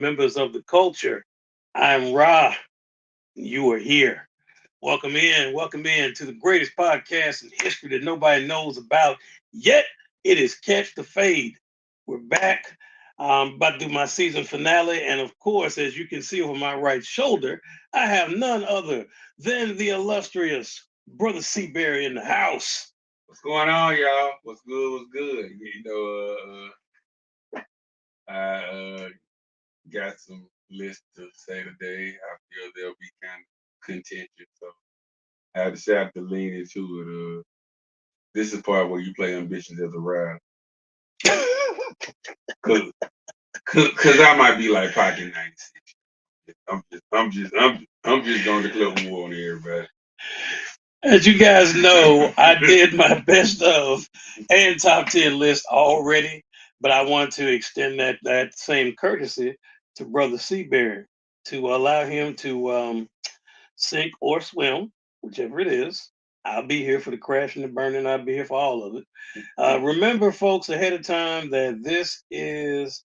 members of the culture. I'm Ra. You are here. Welcome in to the greatest podcast in history that nobody knows about. Yet it is Catch the Fade. We're back. I'm about to do my season finale. And of course, as you can see over my right shoulder, I have none other than the illustrious Brother Seaberry in the house. What's going on, y'all? What's good? What's good? I got some lists to say today. I feel they'll be kind of contentious, so I just have to lean into it. This is the part where you play ambitions as a rap, cause, cause I might be like Pocket 96. I'm just gonna declare war on everybody. As you guys know, I did my best of and top 10 list already, but I want to extend that same courtesy to Brother Seaberry to allow him to sink or swim, whichever it is. I'll be here for the crash and the burning. I'll be here for all of it. Remember, folks, ahead of time that this is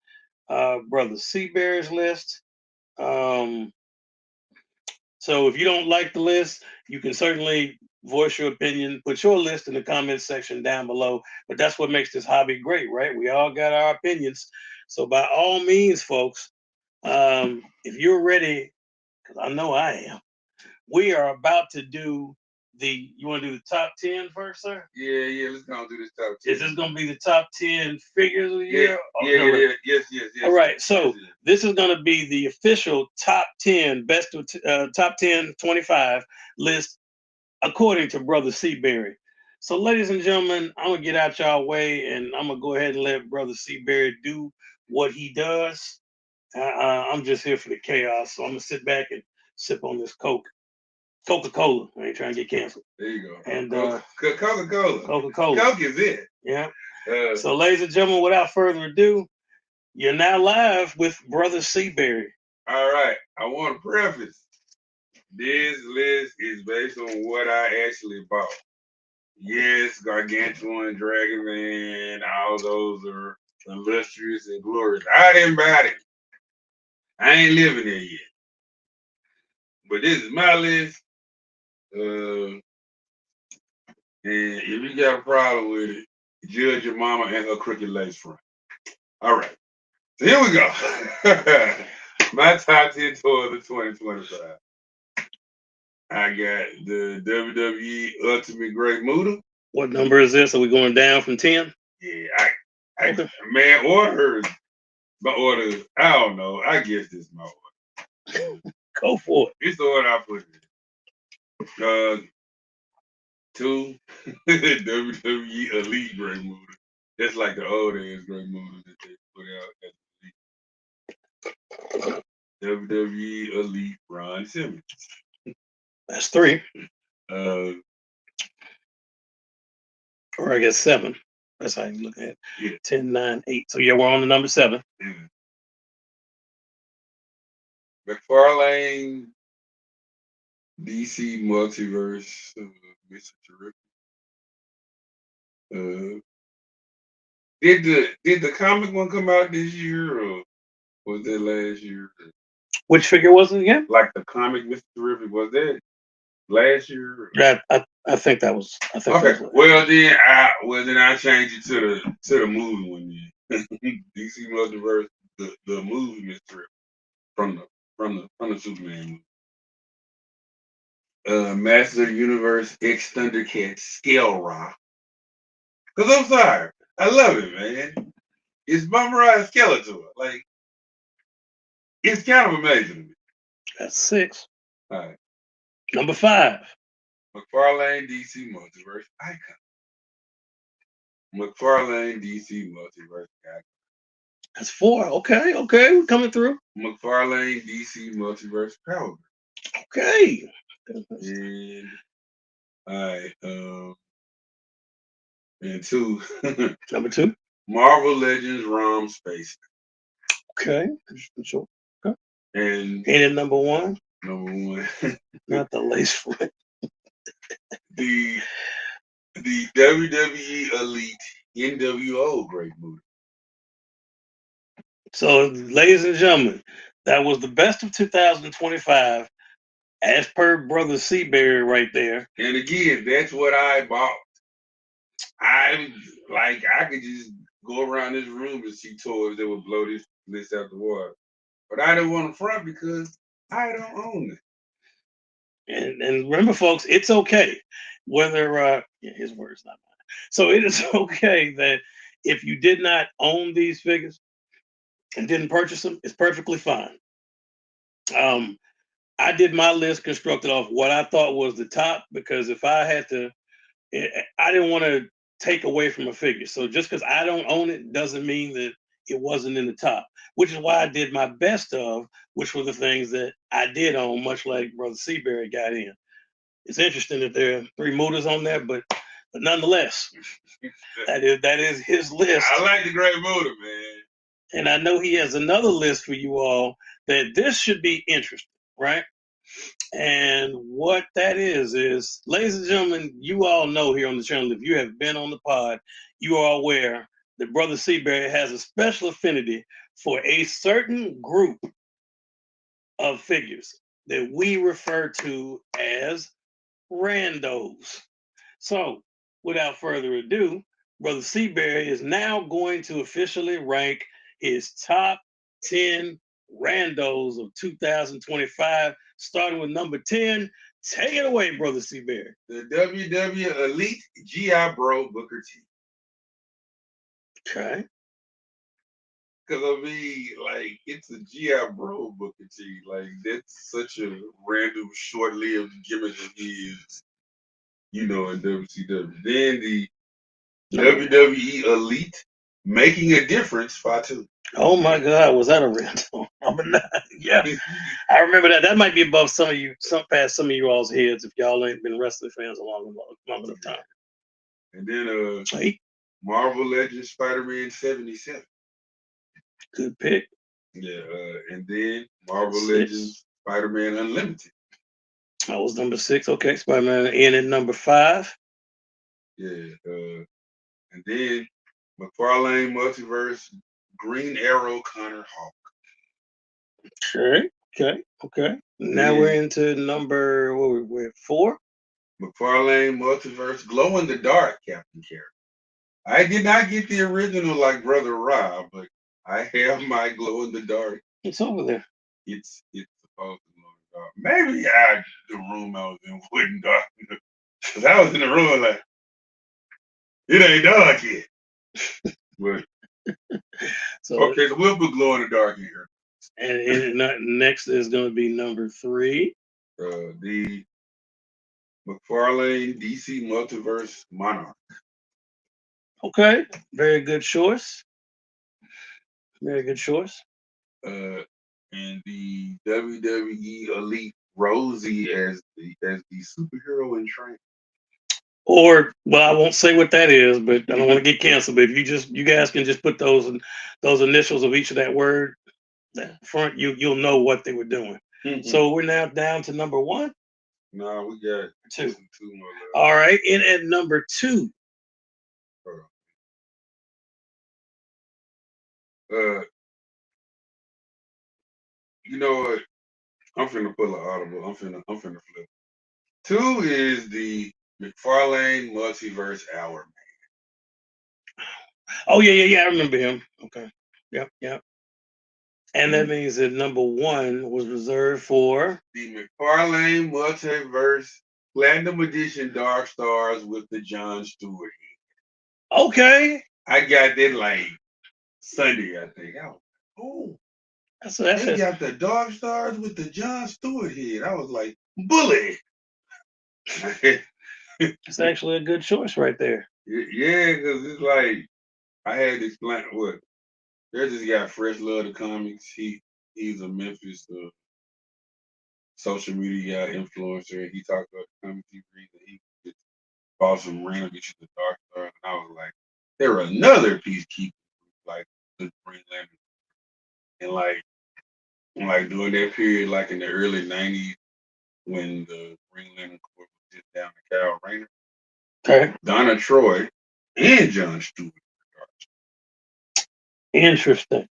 Brother Seaberry's list. Um, so if you don't like the list, you can certainly voice your opinion, put your list in the comments section down below. But that's what makes this hobby great, right? We all got our opinions. So by all means, folks, if you're ready, because I know I am, we are about to do you want to do the top 10 first, sir? Yeah. Let's go and do this top 10. Is this going to be the top 10 figures of the Yeah, year? yes. All right, so yes. this is going to be the official top 10 best of top 10 25 list according to Brother Seaberry. So, ladies and gentlemen, I'm gonna get out y'all way, and I'm gonna go ahead and let Brother Seaberry do what he does. I'm just here for the chaos, so I'm gonna sit back and sip on this Coca-Cola. I ain't trying to get canceled. There you go. And Coca-Cola. Coca-Cola. Coke is it. Yeah. So, ladies and gentlemen, without further ado, you're now live with Brother Seaberry. All right. I want to preface. This list is based on what I actually bought. Yes, Gargantuan, Dragonman, all those are illustrious and glorious. I didn't buy them. I ain't living there yet. But this is my list. Uh, and if you got a problem with it, judge your mama and her crooked lace front. All right. So here we go. My top 10 toys of 2025. I got the WWE Ultimate Great Muta. What number is this? Are we going down from 10? Yeah, man, orders. My orders, I don't know. I guess this is my order. Go for it. This is the order I put in. 2, WWE Elite Great Muta. That's like the old ass Great Muta that they put out at the WWE Elite Ron Simmons. That's 3. Uh, or I guess 7. That's how you look at it. Yeah. 10, 9, 8. So yeah, we're on the number 7. Yeah. McFarlane DC Multiverse Mr. Terrific. Did the comic one come out this year or was that last year? Which figure was it again? Like the comic Mr. Terrific, was that last year? Yeah, I think that was. I think okay. That was Then I changed it to the movie one year. DC Multiverse, the movie Mr. Terrific from the Superman movie. Master Universe X Thundercat Scale Rock. Cause I'm sorry, I love it, man. It's memorized Skeletor. Like it's kind of amazing to me. That's 6. All right. Number 5. McFarlane DC Multiverse Icon. McFarlane DC Multiverse Icon. That's 4. Okay, we're coming through. McFarlane DC Multiverse Power. Okay. And all right, and 2. Number 2. Marvel Legends ROM Space. Okay, sure. Okay. And then number 1. Number 1. Not the lace front. the WWE Elite NWO Great Movie. So, ladies and gentlemen, that was the best of 2025, as per Brother Seaberry right there. And again, that's what I bought. I could just go around this room and see toys that would blow this list out the water. But I don't want to front because I don't own it. And remember, folks, it's okay whether yeah, his words, not mine. So it is okay that if you did not own these figures and didn't purchase them, it's perfectly fine. Um, I did my list constructed off what I thought was the top because if I had to, I didn't want to take away from a figure. So just because I don't own it doesn't mean that it wasn't in the top, which is why I did my best of, which were the things that I did own, much like Brother Seaberry got in. It's interesting that there are three motors on there, but nonetheless, that is his list. I like the Great Motor, man. And I know he has another list for you all that this should be interesting, right? And what that is, ladies and gentlemen, you all know here on the channel, if you have been on the pod, you are aware that Brother Seaberry has a special affinity for a certain group of figures that we refer to as randos. So, without further ado, Brother Seaberry is now going to officially rank his top 10 randos of 2025, starting with number 10. Take it away, Brother Seaberry. The WW Elite GI Bro Booker T. Okay. Because I mean, like, it's a GI Bro Booker T. Like, that's such a random, short lived gimmick of his, in WCW. Then the WWE Elite Making a Difference Fatu. Oh my God, was that a random? Number 9. Yeah, I remember that. That might be above past some of you all's heads if y'all ain't been wrestling fans a long enough time. And then Marvel Legends Spider-Man 77. Good pick. Yeah, and then Marvel Legends Spider-Man Unlimited. That was number 6. Okay, Spider-Man in at number 5. Yeah, and then McFarlane Multiverse Green Arrow Connor Hawk. Okay. Now we're into number, we're at 4. McFarlane Multiverse Glow in the Dark Captain Carrot. I did not get the original like Brother Rob, but I have my Glow in the Dark. It's over there. It's supposed to glow in the dark. Maybe the room I was in wasn't dark because I was in the room like it ain't dark yet. But okay, so we'll put Glow in the Dark here. And next is going to be number 3. The McFarlane DC Multiverse Monarch. Okay, very good choice. Very good choice. And the WWE Elite Rosie as the superhero in training. Or, well, I won't say what that is, but I don't want to get canceled. But if you guys can just put those initials of each of that word front, you'll know what they were doing. Mm-hmm. So we're now down to number 1. No, we got 2 more left. All right, and at number 2. You know what? I'm finna pull an audible. I'm finna flip. 2 is the McFarlane Multiverse Hour Man. Oh yeah. I remember him. Okay. Yep. And that means that number 1 was reserved for the McFarlane Multiverse Platinum Edition Dark Stars with the Jon Stewart head. Okay. I got that like Sunday, I think. They got the Dark Stars with the Jon Stewart head. I was like, bully. It's actually a good choice right there. Yeah, because it's like I had to explain what. There's this guy, Fresh Love the Comics. He's a Memphis social media influencer. He talked about the comics he reads, and he bought some random issues of Dark Star, and I was like, there were another peacekeeper like the Green Lantern, and like during that period, like in the early '90s, when the Green Lantern Corps was just down to Kyle Rayner, okay, Donna Troy, and Jon Stewart. Interesting.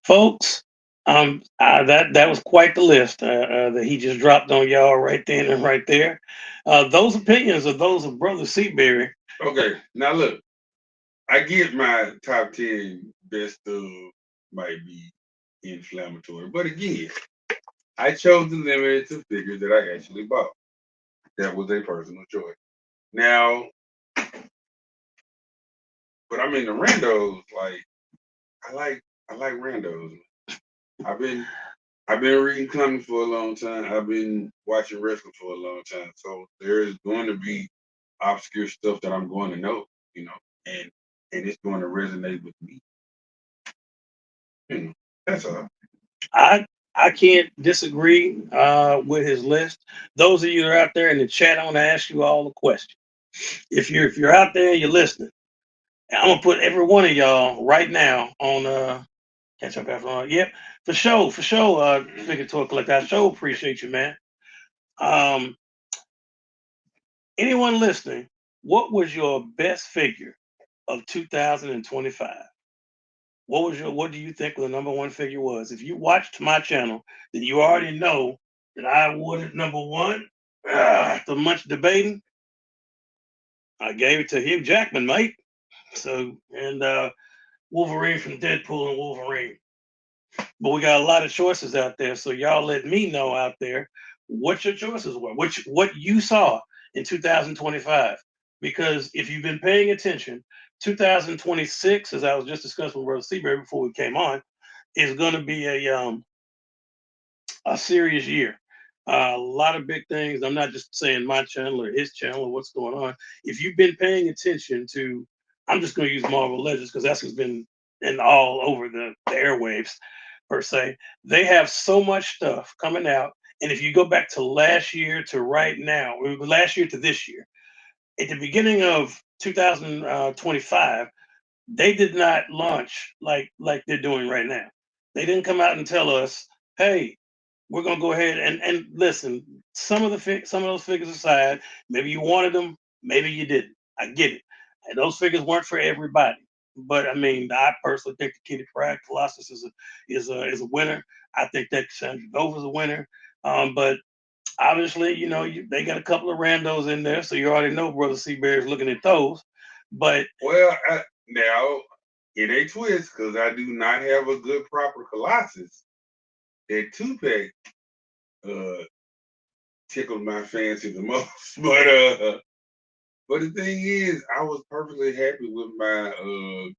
folks. That was quite the list that he just dropped on y'all right then and right there. Those opinions are those of Brother Seaberry. Okay, now look, I get my top 10 best of might be inflammatory, but again, I chose to limit it to figures that I actually bought. That was a personal choice. Now, but I mean the randos, like I like I like randos. I've been I've been reading comics for a long time. I've been watching wrestling for a long time. So there is going to be obscure stuff that I'm going to know, you know, and and it's going to resonate with me. You know, that's all. I I can't disagree with his list. Those of you that are out there in the chat, I want to ask you all a question. If you're out there and you're listening, I'm gonna put every one of y'all right now on catch up after all. Yep, for sure, for sure. Figure Tour Collector, I sure appreciate you, man. Um, anyone listening, what was your best figure of 2025? What do you think the number one figure was? If you watched my channel, then you already know that I awarded number one. After much debating, I gave it to Hugh Jackman, mate. So and Wolverine from Deadpool and Wolverine. But we got a lot of choices out there. So y'all let me know out there what your choices were, which what you saw in 2025. Because if you've been paying attention, 2026, as I was just discussing with Brother Seabury before we came on, is going to be a serious year. A lot of big things. I'm not just saying my channel or his channel or what's going on. If you've been paying attention to, I'm just going to use Marvel Legends because that's what's been in all over the airwaves per se. They have so much stuff coming out, and if you go back to last year to right now, or last year to this year, at the beginning of 2025, they did not launch like they're doing right now. They didn't come out and tell us, "Hey, we're gonna go ahead and listen." Some of those figures aside, maybe you wanted them, maybe you didn't. I get it. And those figures weren't for everybody. But I mean, I personally think the Kitty Pryde Colossus is a winner. I think that Sandra Gover's a winner. But obviously, they got a couple of randos in there, so you already know Brother Seabear is looking at those. But Well, now it ain't twist because I do not have a good proper Colossus. That two pack uh tickled my fancy the most. But the thing is, I was perfectly happy with my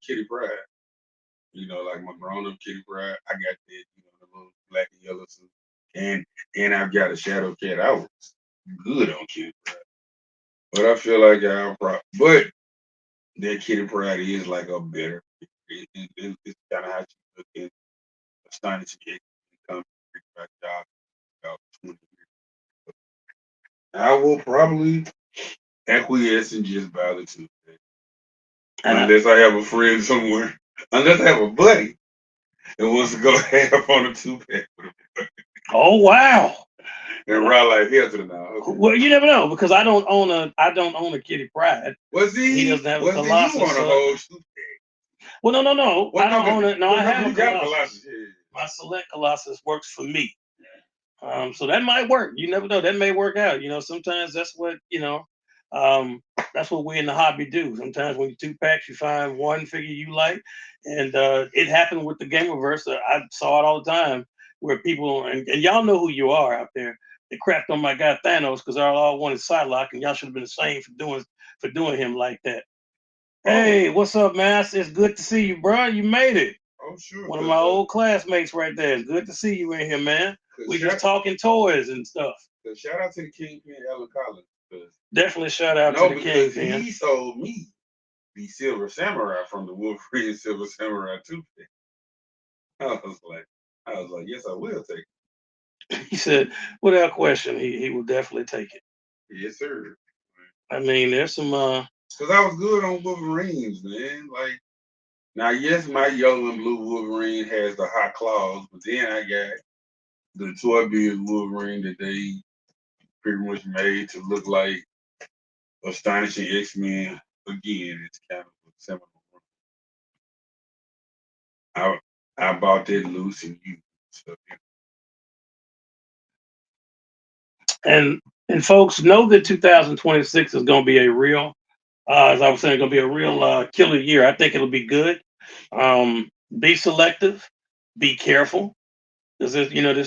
Kitty Pryde. You know, like my grown up Kitty Pryde. I got that, the little black and yellow suit. And I've got a Shadow Cat. I was good on Kitty Pryde. But I feel like but that Kitty Pryde is like a better. It's kind of how she look at astonishing it comes back job about 20 years. I will probably acquiesce and just buy the two. Unless I have a friend somewhere. Unless I have a buddy that wants to go half on a two pack oh wow. and ride like hell to the now. Okay. Well, you never know because I don't own a Kitty Pryde. Was He he? doesn't have a Was he? You Colossus. want a whole two? Well, no. What I don't own company? it. No, What I have company a you got Colossus. Colossus? Yeah. My Select Colossus works for me. So that might work. You never know. That may work out. Sometimes um, that's what we in the hobby do. Sometimes when you two packs, you find one figure you like, and it happened with the Gamerverse. I saw it all the time where people and y'all know who you are out there. They crapped on my guy Thanos because all wanted Psylocke, and y'all should have been ashamed for doing him like that. Oh, Hey, what's up, man? It's good to see you, bro. You made it. oh sure. One of my old classmates right there. It's good to see you in here, man. We just talking toys and stuff. Shout out to the Kingpin Alan Collins. Definitely shout out to No, the because Kingpin. he sold me the Silver Samurai from the Wolverine Silver Samurai 2. I was like, yes, I will take He said, without question, he will definitely take it. it. Yes, sir. I mean, there's some Because I was good on Wolverines, man. Like, now, yes, my yellow and blue Wolverine has the hot claws, but then I got the Toy Biz Wolverine that they pretty much made to look like Astonishing X-Men. Again, it's kind of a similar one. I bought that loose and you. So, And folks know that 2026 is going to be a real, as I was saying, going to be a real killer year. I think it'll be good. Be selective, be careful, because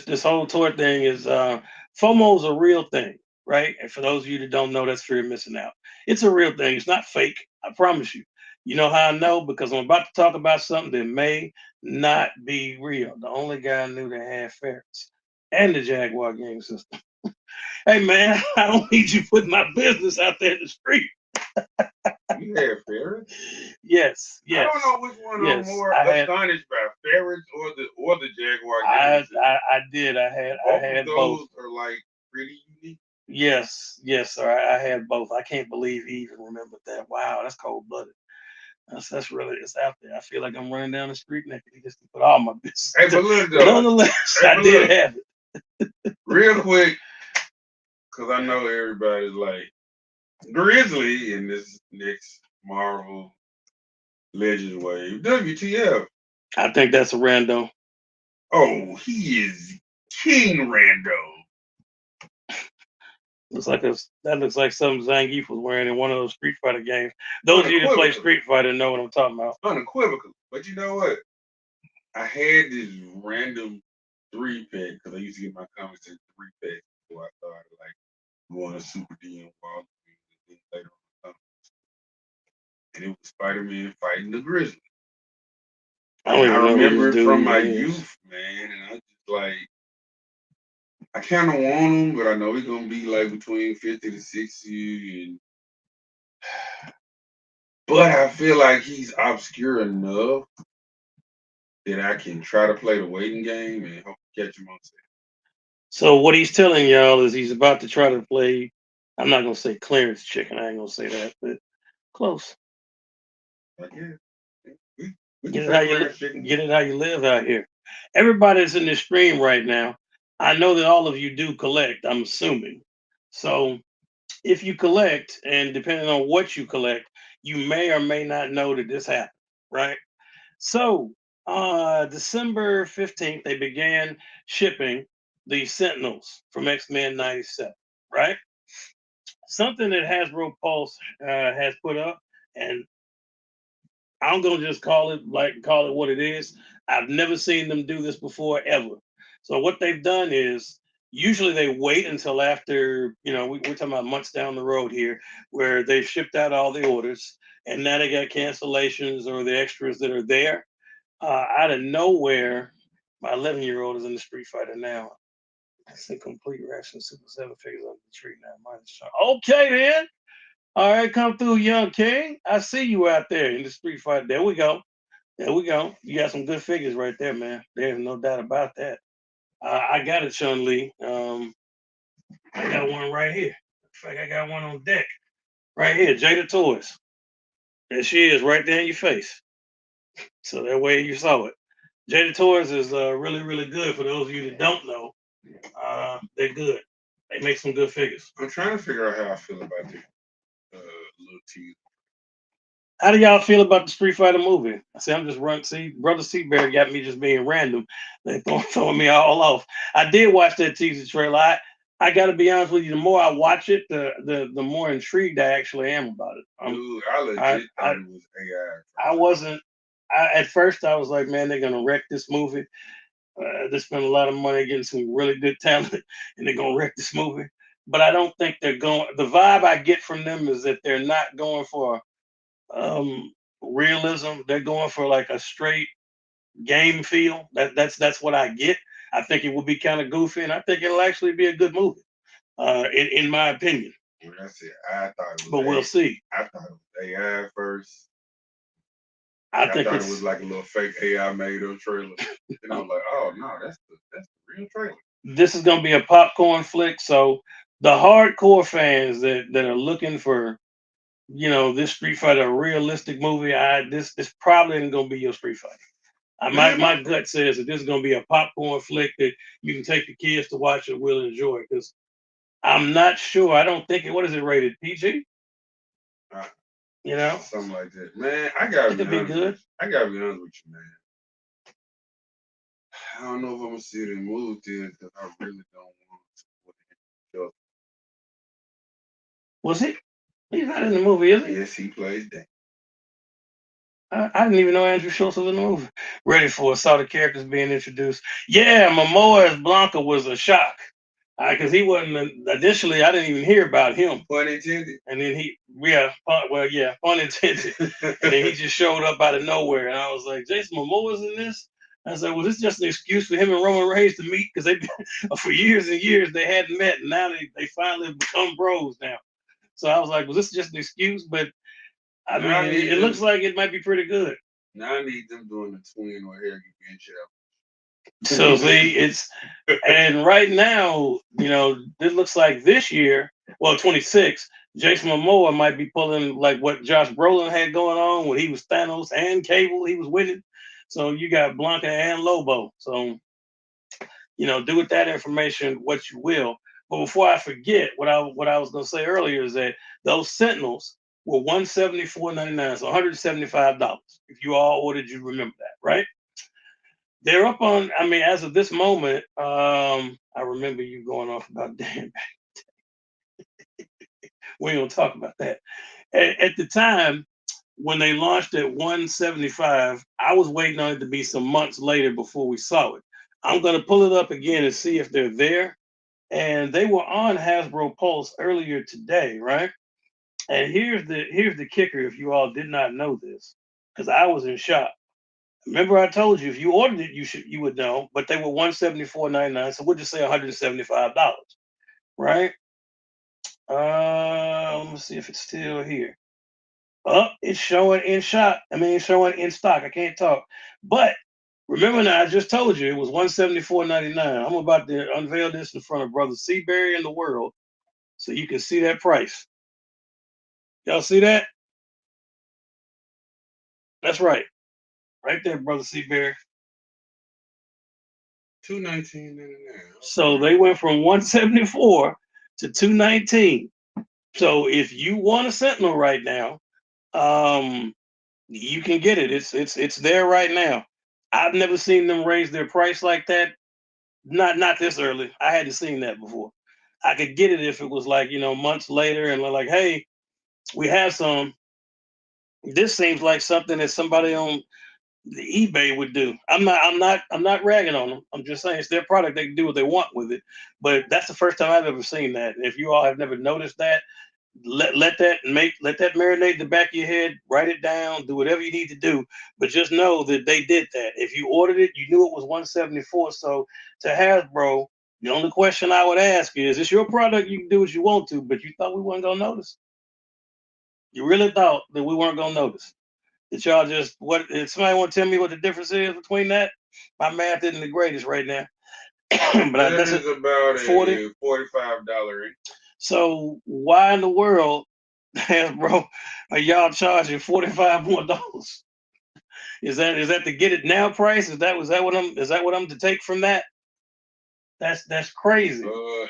this whole tour thing is FOMO is a real thing, right? And for those of you that don't know, that's fear of missing out. It's a real thing. It's not fake. I promise you. You know how I know? Because I'm about to talk about something that may not be real. The only guy I knew that had ferrets and the Jaguar game system. Hey man, I don't need you putting my business out there in the street. you had ferrets? Yes, I don't yes, know which one I'm yes. more astonished by, ferrets or the Jaguar game system. I did. I Both of had both. those are like pretty unique. Yes, yes, sir. I had both. I can't believe he even remembered that. Wow, that's cold blooded. That's really it's out there. I feel like I'm running down the street naked. He just put all my business. Hey, but look though. Nonetheless, Hey, I but did look, have it. real quick, because I know everybody's like Grizzly in this next Marvel Legends wave. WTF? I think that's a rando. Oh, he is King Rando. That looks like something Zangief was wearing in one of those Street Fighter games. Those of you that play Unequivocally. Street Fighter know what I'm talking about. Unequivocally. But you know what? I had this random 3-pack because I used to get my comics in 3-pack before I started like going to Super D and Wall and later on. And it was Spider-Man fighting the Grizzly. I don't And I even know who this remember it dude from even my is. youth, man. And I just like, I kind of want him, but I know he's gonna be like between 50 to 60. And but I feel like he's obscure enough that I can try to play the waiting game and hope to catch him on set. So what he's telling y'all is he's about to try to play. I'm not gonna say Clarence Chicken. I ain't gonna say that, but close. Like, yeah, we can Get it how play you Clarence Chicken. get it how you live out here. Everybody that's in this stream right now, I know that all of you do collect. I'm assuming. So if you collect, and depending on what you collect, you may or may not know that this happened, right? So December 15th, they began shipping the Sentinels from X-Men 97, right? Something that Hasbro Pulse has put up, and I'm gonna just call it what it is. I've never seen them do this before ever. So what they've done is usually they wait until after we're talking about months down the road here, where they've shipped out all the orders, and now they got cancellations or the extras that are there. Out of nowhere, my 11-year-old is in the Street Fighter now. That's a complete reaction. Super seven figures on the tree now. Okay then. All right, come through, young king. I see you out there in the Street Fighter. There we go. There we go. You got some good figures right there, man. There's no doubt about that. I got it, Chun Li. I got one right here. In fact, I got one on deck right here. Jada Toys. There she is, right there in your face. So that way you saw it. Jada Toys is really, really good. For those of you that don't know, they're good. They make some good figures. I'm trying to figure out how I feel about the little tease. How do y'all feel about the Street Fighter movie? I see, I'm just running. See, Brother Seabear got me just being random. They throwing me all off. I did watch that teaser trailer. I got to be honest with you. The more I watch it, the more intrigued I actually am about it. Dude, I I, legit I thought it was AI. I wasn't. At first, I was like, man, they're gonna wreck this movie. They spent a lot of money getting some really good talent, and they're gonna wreck this movie. But I don't think they're going. The vibe I get from them is that they're not going for realism. They're going for like a straight game feel. That's what I get. I think it will be kind of goofy, and I think it'll actually be a good movie, in my opinion. When I said I thought it was But we'll AI, see. I thought it was AI first. I I think thought it was it's like a little fake AI made up trailer. And I was like, oh no, that's the real trailer. this is going to be a popcorn flick. So the hardcore fans that are looking for this Street Fighter a realistic movie, this probably isn't going to be your Street Fighter. Man, My gut says that this is going to be a popcorn flick that you can take the kids to watch and will enjoy. Because I'm not sure. I don't think it. What is it rated? PG? uh, You know, something like that. Man, I gotta it be could be honest with good. you. I gotta be honest with you, man. I don't know if I'm gonna see it in movie theaters because I really don't want to support him. Was he? He's not in the movie, is he? Yes, he plays that. I didn't even know Andrew Schultz was in the movie. Ready for it. Saw the characters being introduced. Yeah, Momoa as Blanca was a shock. Because he wasn't initially, I didn't even hear about him. Pun intended. And then pun intended. And then he just showed up out of nowhere, and I was like, Jason Momoa's in this. I was like, was this just an excuse for him and Roman Reigns to meet? Because they for years and years they hadn't met, and now they finally become bros now. So I was like, was this just an excuse? But I Now mean, it looks like it might be pretty good. Now I need them doing the twin or hair bench out. So see, and right now, it looks like this year, well, 26, Jason Momoa might be pulling like what Josh Brolin had going on when he was Thanos and Cable, he was winning. So you got Blanca and Lobo. So, do with that information what you will. But before I forget, what I was gonna say earlier is that those Sentinels were $174.99, so $175. If you all ordered, you remember that, right? They're up on. I mean, as of this moment, I remember you going off about Dan. We ain't gonna talk about that. At the time when they launched at 175, I was waiting on it to be some months later before we saw it. I'm gonna pull it up again and see if they're there. And they were on Hasbro Pulse earlier today, right? And here's the kicker. If you all did not know this, because I was in shock. Remember, I told you if you ordered it, you would know. But they were $174.99, so we'll just say $175, right? Let me see if it's still here. Oh, it's showing in shop. I mean, it's showing in stock. I can't talk, but remember now, I just told you it was $174.99. I'm about to unveil this in front of Brother Seaberry and the world, so you can see that price. Y'all see that? That's right, right there, Brother Seaberry. $219.99. So they went from 174 to 219. So if you want a Sentinel right now, you can get it. It's there right now. I've never seen them raise their price like that. Not this early. I hadn't seen that before. I could get it if it was like months later and they're like, hey, we have some. This seems like something that somebody on the eBay would do. I'm not ragging on them. I'm just saying it's their product. They can do what they want with it. But that's the first time I've ever seen that. If you all have never noticed that, let that marinate in the back of your head. Write it down. Do whatever you need to do. But just know that they did that. If you ordered it, you knew it was 174. So to Hasbro, the only question I would ask is, it's your product. You can do what you want to, but you thought we weren't gonna notice. You really thought that we weren't gonna notice. That y'all just what? If somebody want to tell me what the difference is between that? My math isn't the greatest right now. But that is about 40. a $45. So why in the world, bro, are y'all charging $45 more? Is that the get it now price? Is that what I'm to take from that? That's crazy.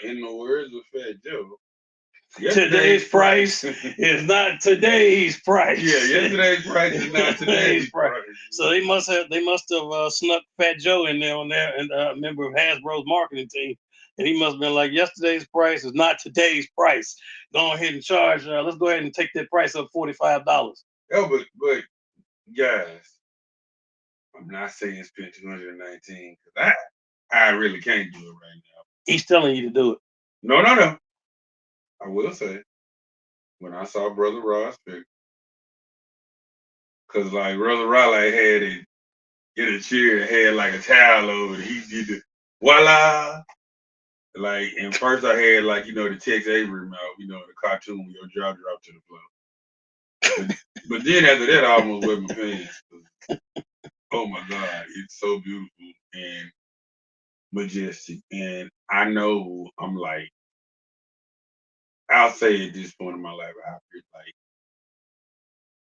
In the words of Fat Joe, Today's price is not today's price. Yeah, yesterday's price is not today's price. So they must have snuck Fat Joe in there on there and member of Hasbro's marketing team. And he must have been like, yesterday's price is not today's price. Go ahead and charge. Let's go ahead and take that price up $45. Oh, but guys, I'm not saying spend 219 because I really can't do it right now. He's telling you to do it. No. I will say, when I saw Brother Ross pick, because like Brother Ross like had it in a chair and had like a towel over it. He did the voila. Like, and first I had like, the Tex Avery mouth, the cartoon with your jaw dropped to the floor. But then after that, I almost wet my pants. Oh my God, it's so beautiful and majestic. And I know I'm like, I'll say at this point in my life, I feel like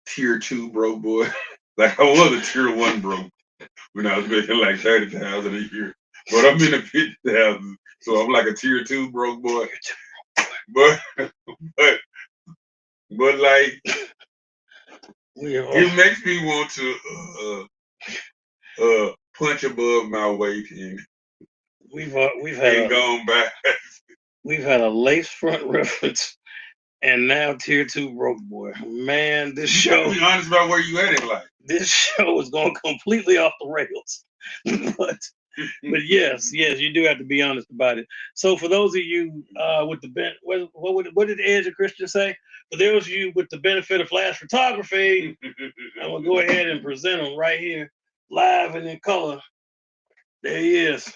tier 2 broke boy. Like I was a tier 1 broke when I was making like 30,000 a year. But I'm in the 50,000, so I'm like a tier 2 broke boy. But like it makes me want to punch above my weight and we've had gone back. we've had a lace front reference, and now tier 2 broke boy. Man, this show. Be honest about where you at in life. This show is going completely off the rails, but yes, you do have to be honest about it. So for those of you with the what did Edge of Christian say? For those of you with the benefit of flash photography, I'm gonna go ahead and present him right here, live and in color. There he is.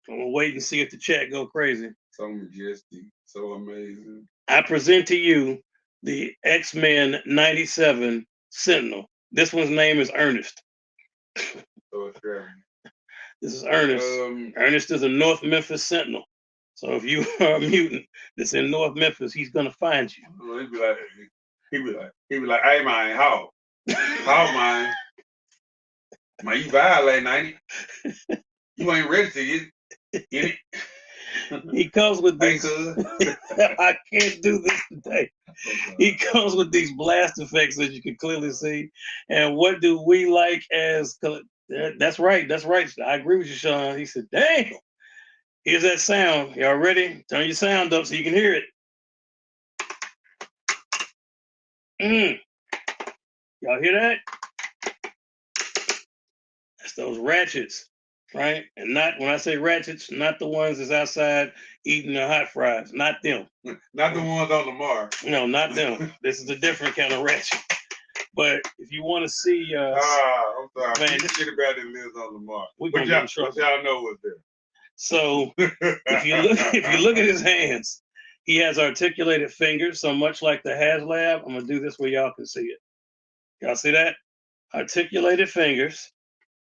I'm gonna wait and see if the chat go crazy. So majestic, so amazing. I present to you the X-Men 97 Sentinel. This one's name is Ernest. So extravagant. This is Ernest. Ernest is a North Memphis Sentinel. So if you are a mutant that's in North Memphis, he's gonna find you. He'd be like, hey man, how man? Man, you violating, ain't it? You ain't ready to get it. He comes with these. I can't do this today. He comes with these blast effects that you can clearly see. And what do we like as? That's right. I agree with you, Sean. He said, "Damn, here's that sound. Y'all ready? Turn your sound up so you can hear it. Y'all hear that? That's those ratchets." Right? And not when I say ratchets, not the ones that's outside eating the hot fries. Not them. Not the ones on the mark. No, not them. This is a different kind of ratchet. But if you want to see, I'm sorry, man, this shit about it lives on the mark. But y'all know what's there. So if you look at his hands, he has articulated fingers. So much like the HasLab, I'm gonna do this where y'all can see it. Y'all see that? Articulated fingers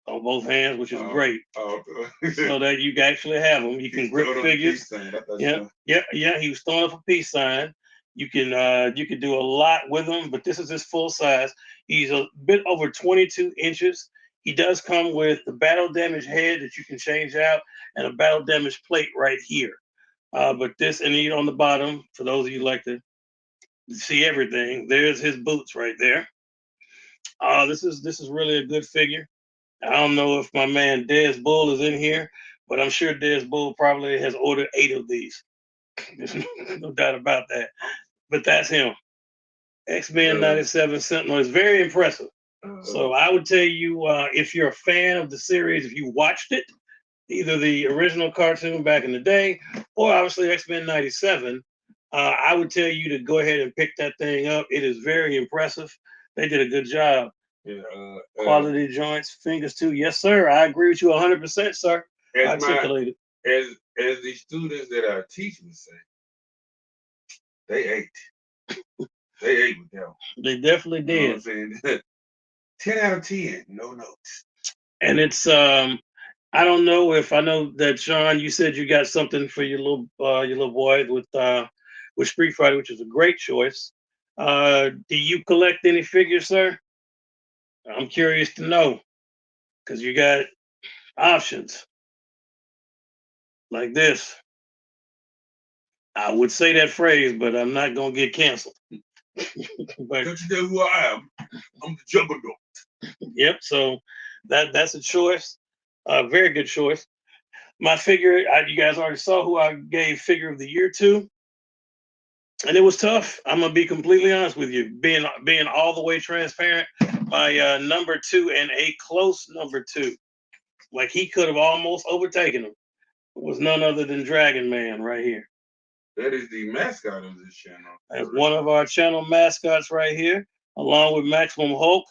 on both hands, which is great. So that you can actually have them. You can grip figures. Yeah. He was throwing up a peace sign. You can do a lot with him, but this is his full size. He's a bit over 22 inches. He does come with the battle damage head that you can change out and a battle damage plate right here. But this, and on the bottom, for those of you who like to see everything, there's his boots right there. This is really a good figure. I don't know if my man Dez Bull is in here, but I'm sure Dez Bull probably has ordered 8 of these. There's no doubt about that. But that's him. X-Men 97 Sentinel is very impressive. So I would tell you, if you're a fan of the series, if you watched it, either the original cartoon back in the day, or obviously X-Men 97, I would tell you to go ahead and pick that thing up. It is very impressive. They did a good job. Yeah, quality joints, fingers too. Yes, sir. I agree with you 100%, sir. Articulated. As the students that I teach would say, they ate. They ate with them. They definitely did. You know what I'm saying? 10 out of 10, no notes. And it's I don't know if I know that Sean, you said you got something for your little boy with Street Fighter, which is a great choice. Do you collect any figures, sir? I'm curious to know, because you got options like this. I would say that phrase, but I'm not gonna get canceled. But don't you know who I am? I'm the juggernaut. Yep. So that's a choice. A very good choice. My figure, you guys already saw who I gave figure of the year to, and it was tough. I'm gonna be completely honest with you, being all the way transparent. My number 2 and a close number 2, like he could have almost overtaken him, was none other than Dragon Man right here. That is the mascot of this channel. That's one of our channel mascots right here, along with Maximum Hulk.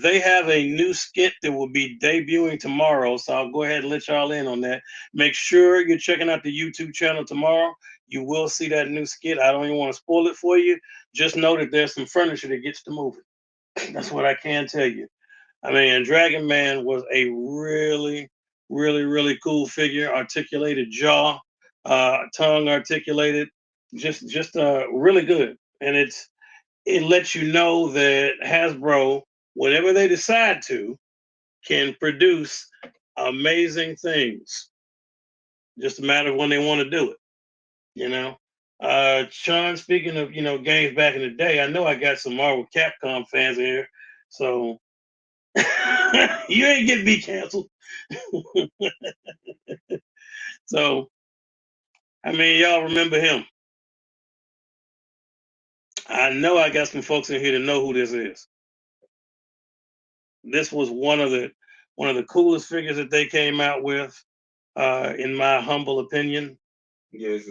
They have a new skit that will be debuting tomorrow, so I'll go ahead and let y'all in on that. Make sure you're checking out the YouTube channel tomorrow. You will see that new skit. I don't even want to spoil it for you. Just know that there's some furniture that gets to moving. That's what I can tell you. I mean, Dragon Man was a really, really, really cool figure. Articulated jaw, tongue articulated, just really good. And it lets you know that Hasbro, whenever they decide to, can produce amazing things. Just a matter of when they want to do it. You know, Sean. Speaking of games back in the day, I know I got some Marvel Capcom fans in here, so You ain't getting me canceled. So, I mean, y'all remember him. I know I got some folks in here to know who this is. This was one of the coolest figures that they came out with, in my humble opinion. Yes,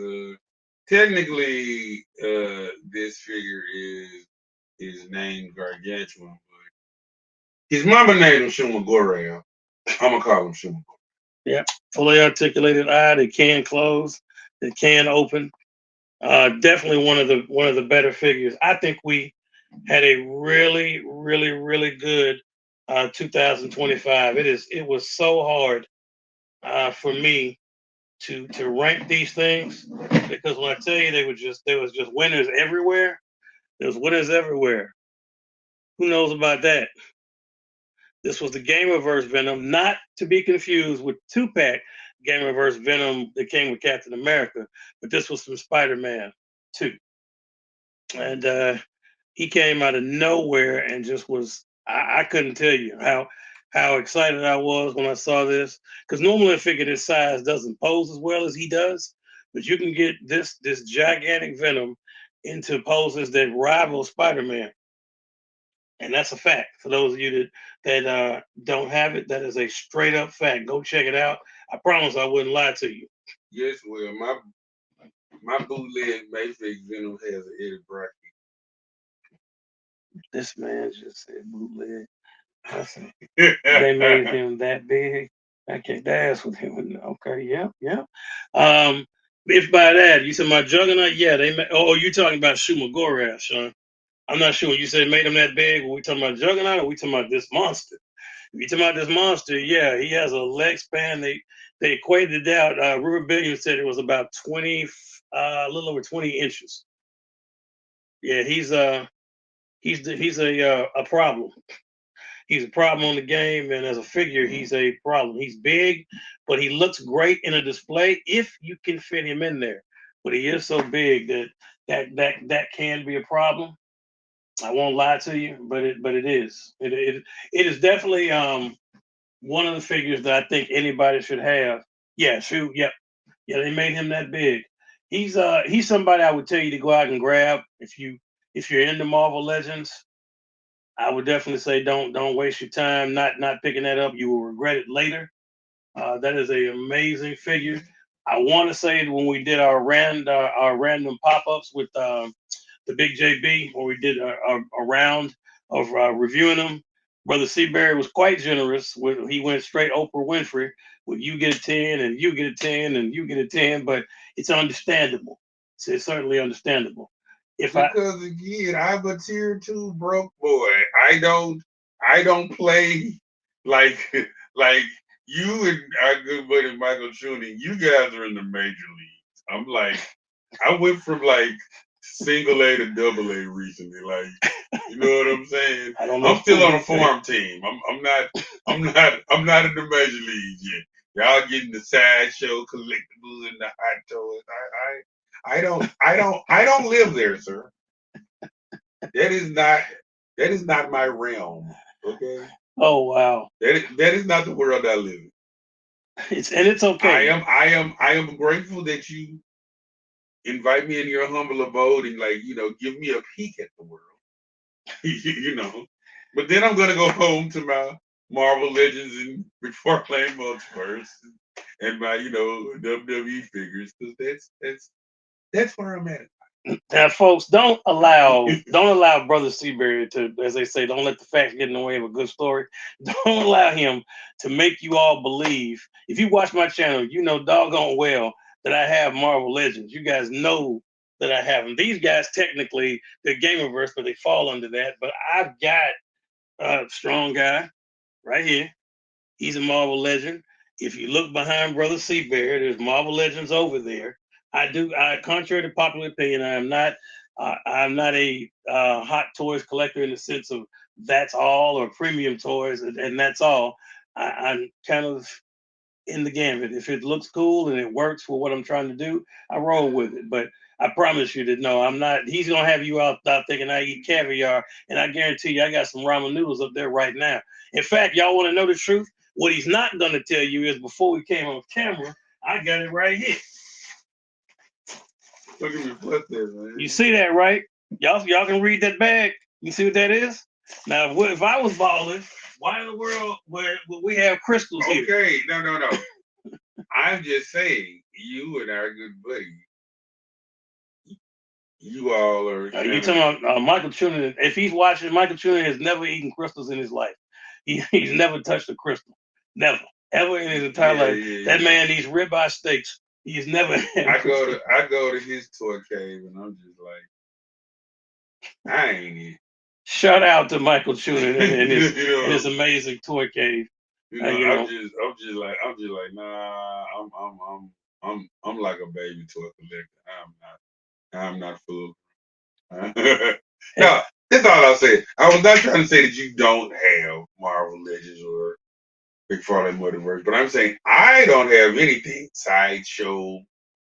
technically, this figure is named Gargantuan, but his mama named him Shumagorel. I'm gonna call him Shumagorel. Yep, fully articulated eye. They can close. They can open. Definitely one of the better figures. I think we had a really, really, really good 2025. It was so hard for me to rank these things, because when I tell you there was just winners everywhere. There was winners everywhere. Who knows about that? This was the Gamerverse Venom, not to be confused with Tupac Gamerverse Venom that came with Captain America, but this was from Spider-Man 2. And he came out of nowhere and just was, I couldn't tell you how excited I was when I saw this, because normally a figure this size doesn't pose as well as he does, but you can get this gigantic Venom into poses that rival Spider-Man, and that's a fact. For those of you that don't have it, that is a straight up fact. Go check it out. I promise I wouldn't lie to you. Yes, well, my bootleg Mayfix Venom has an Eddie Brock. This man just said bootleg. They made him that big. I can't dance with him. Okay, yeah, yeah. Um, if by that you said my Juggernaut, yeah, they. Oh, you talking about Shuma Gorath, Sean? I'm not sure. You said made him that big. Were we talking about Juggernaut, or we talking about this monster? If you talking about this monster, yeah, he has a leg span. They equated it out. River Billion said it was about 20, a little over 20 inches. Yeah, he's a problem. He's a problem on the game, and as a figure, he's a problem. He's big, but he looks great in a display if you can fit him in there. But he is so big that can be a problem. I won't lie to you, but it is. It is definitely one of the figures that I think anybody should have. Yeah, shoot, yep, yeah. They made him that big. He's somebody I would tell you to go out and grab if you're into Marvel Legends. I would definitely say don't waste your time not picking that up. You will regret it later. That is a amazing figure. I want to say when we did our random pop ups with the Big JB, where we did a round of reviewing them, Brother Seabury was quite generous. He went straight Oprah Winfrey with you get a 10 and you get a 10 and you get a 10, but it's understandable. It's certainly understandable. If I Because again, I'm a tier two broke boy. I don't play like like you and our good buddy Michael Chooney. You guys are in the major leagues. I'm like, I went from like single A to double A recently. Like, you know what I'm saying? I don't know I'm still what on a he said. farm team. I'm not in the major leagues yet. Y'all getting the sideshow collectibles and the hot toys. I don't live there, sir. That is not my realm. Okay, Oh wow, that is not the world I live in. it's I okay. am I am I am grateful that you invite me in your humble abode and like give me a peek at the world. you know, but then I'm gonna go home to my Marvel Legends and McFarlane Multiverse and my WWE figures because that's where I'm at. Now, folks, don't allow Brother Seabury to, as they say, don't let the facts get in the way of a good story. Don't allow him to make you all believe. If you watch my channel, you know doggone well that I have Marvel Legends. You guys know that I have them. These guys technically they're Gamerverse, but they fall under that. But I've got a strong guy right here. He's a Marvel legend. If you look behind Brother Seabear, there's Marvel Legends over there. Contrary to popular opinion, I'm not a hot toys collector in the sense of that's all or premium toys and that's all. I'm kind of in the gambit. If it looks cool and it works for what I'm trying to do, I roll with it. But I promise you that no, I'm not. He's gonna have you out thinking I eat caviar, and I guarantee you, I got some ramen noodles up there right now. In fact, y'all want to know the truth? What he's not gonna tell you is before we came on camera, I got it right here. Look at me flip this, man. You see that, right? Y'all can read that bag. You see what that is? Now, if I was balling, why in the world would we have crystals here? Okay, no. I'm just saying, you and our good buddy, you all are You kind of. talking about Michael Chunin? If he's watching, Michael Chunin has never eaten crystals in his life. He's never touched a crystal, never, ever in his entire Yeah, life. yeah, That yeah. man eats ribeye steaks. He's never had I go crystal. to I go to his toy cave and I'm just like, I ain't it. Shout out to Michael Chunin and his you and know, his amazing toy cave. You I'm know, just I'm just like, nah, I'm like a baby toy collector. I'm not full. and No, that's all I'll say. I was not trying to say that you don't have Marvel Legends or McFarlane Multiverse, but I'm saying I don't have anything sideshow,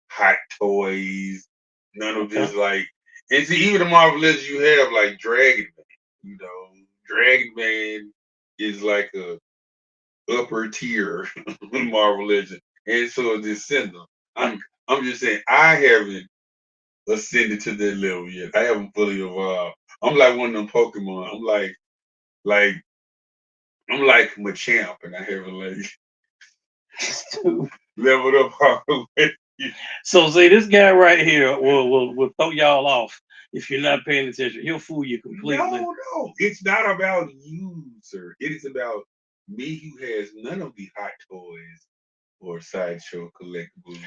hot toys, none of okay. this like. And see, even the Marvel Legends you have like Dragon Man. Dragon Man is like a upper tier Marvel Legend, and so is this Cinder. I'm just saying I haven't ascended to that level yet. I haven't fully evolved. I'm like one of them Pokemon. Like I'm like Machamp, and I haven't like leveled up all the way. So see, this guy right here will throw y'all off if you're not paying attention. He'll fool you completely. No. It's not about you, sir. It is about me who has none of the hot toys or sideshow collectibles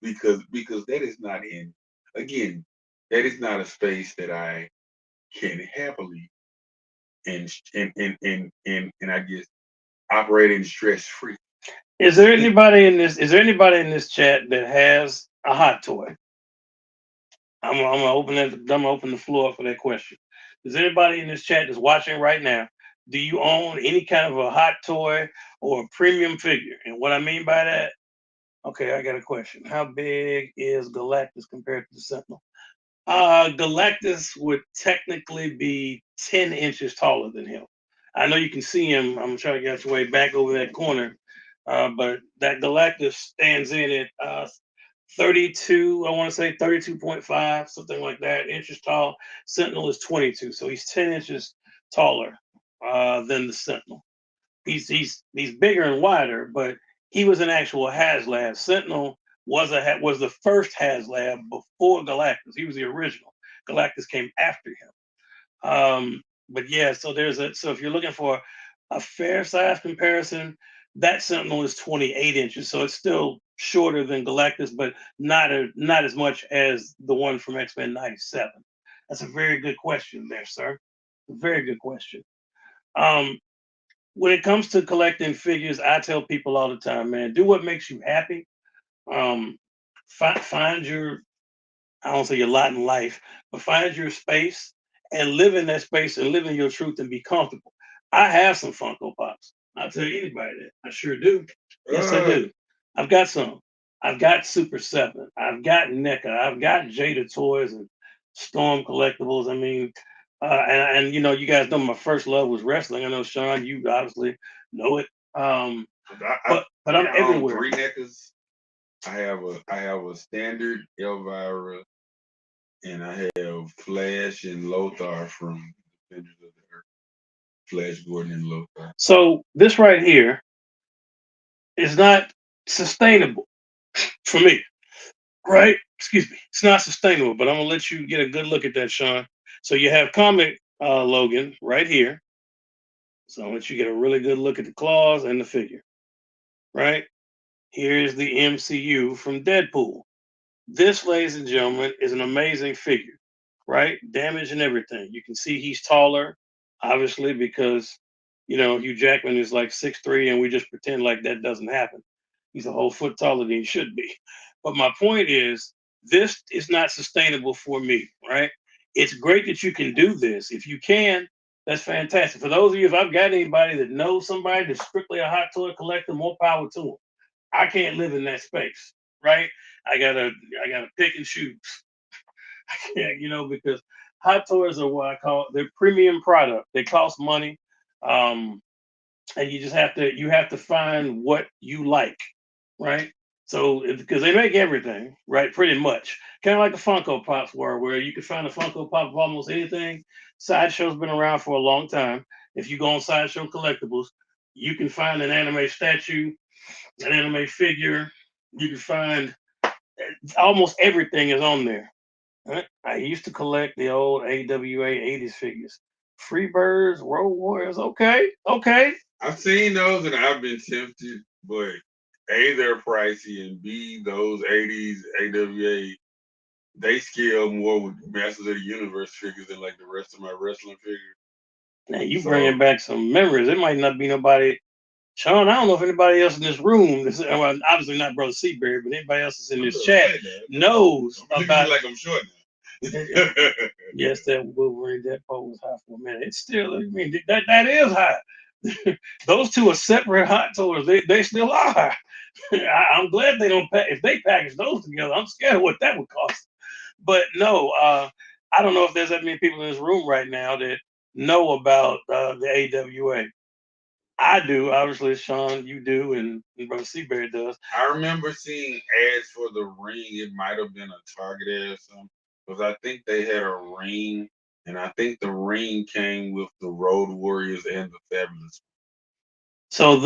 because that is not in again, that is not a space that I can happily and I guess operating stress free. Is there anybody in this? Is there anybody in this chat that has a hot toy? I'm gonna open that. I'm gonna open the floor for that question. Is anybody in this chat that's watching right now? Do you own any kind of a hot toy or a premium figure? And what I mean by that, okay, I got a question. How big is Galactus compared to the Sentinel? Galactus would technically be 10 inches taller than him. I know you can see him. I'm trying to get your way back over that corner. But that Galactus stands in at 32, I want to say 32.5, something like that, inches tall. Sentinel is 22. So he's 10 inches taller than the Sentinel. He's bigger and wider, but he was an actual HasLab. Sentinel was the first HasLab before Galactus. He was the original. Galactus came after him. But yeah, so if you're looking for a fair size comparison, that Sentinel is 28 inches, so it's still shorter than Galactus, but not as much as the one from X-Men '97. That's a very good question, there, sir. Very good question. Um, when it comes to collecting figures, I tell people all the time, man, do what makes you happy. Um, find your, I don't say your lot in life, but find your space and live in that space and live in your truth and be comfortable. I have some Funko Pops. I'll tell anybody that. I sure do. Yes, I Uh, do. I've got some. I've got Super 7. I've got NECA. I've got Jada Toys and Storm Collectibles. I mean, and you know, you guys know my first love was wrestling. I know, Sean, you obviously know it. But I'm I own everywhere. three NECAs. I have a standard Elvira and I have Flash and Lothar from Defenders of the Earth. Flash Gordon and Lothar. So this right here is not sustainable for me, right? Excuse me. It's not sustainable, but I'm gonna let you get a good look at that, Sean. So you have comic Logan right here. So I'll let you get a really good look at the claws and the figure, right? Here's the MCU from Deadpool. This, ladies and gentlemen, is an amazing figure, right? Damage and everything. You can see he's taller, obviously, because Hugh Jackman is like 6'3", and we just pretend like that doesn't happen. He's a whole foot taller than he should be. But my point is, this is not sustainable for me, right? It's great that you can do this. If you can, that's fantastic. For those of you, if I've got anybody that knows somebody that's strictly a hot toy collector, more power to them. I can't live in that space, right? I gotta I gotta pick and choose. I can't, because hot toys are what I call they're premium product. They cost money, um, and you have to find what you like, right? So because they make everything, right? Pretty much, kind of like the Funko Pops were, where you can find a Funko Pop of almost anything. Sideshow's been around for a long time. If you go on Sideshow Collectibles, you can find an anime statue, an anime figure. You can find almost everything is on there. Right? I used to collect the old AWA 80s figures. Freebirds, Road Warriors. Okay, okay. I've seen those and I've been tempted, but A, they're pricey, and B, those 80s AWA, they scale more with Masters of the Universe figures than like the rest of my wrestling figures. Now you So bringing back some memories. It might not be nobody. Sean, I don't know if anybody else in this room, well, obviously not Brother Seabury, but anybody else that's in I'm this gonna chat say that. knows Look at me about. like I'm short eh, now. Yes, that Wolverine that pole was hot for a minute. It's still, I mean, that is hot. Those two are separate hot toys. They still are hot. I'm glad they don't pack. If they package those together, I'm scared of what that would cost. But no, I don't know if there's that many people in this room right now that know about the AWA. I do, obviously, Sean, you do, and Brother Seabury does. I remember seeing ads for the ring. It might have been a Target ad or something, because I think they had a ring, and I think the ring came with the Road Warriors and the Fabulous. So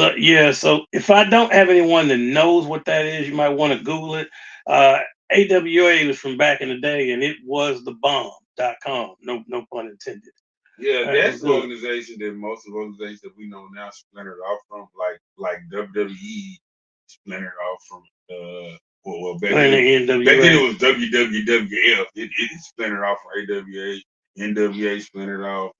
if I don't have anyone that knows what that is, you might want to Google it. Uh, AWA was from back in the day, and it was the bomb.com. No pun intended. Yeah, It that's was the good. organization that most of the organizations that we know now splintered off from, like WWE splintered off from. Well, back And then, the back then NWA. it was WWWF. It splintered off from AWA. NWA splintered off.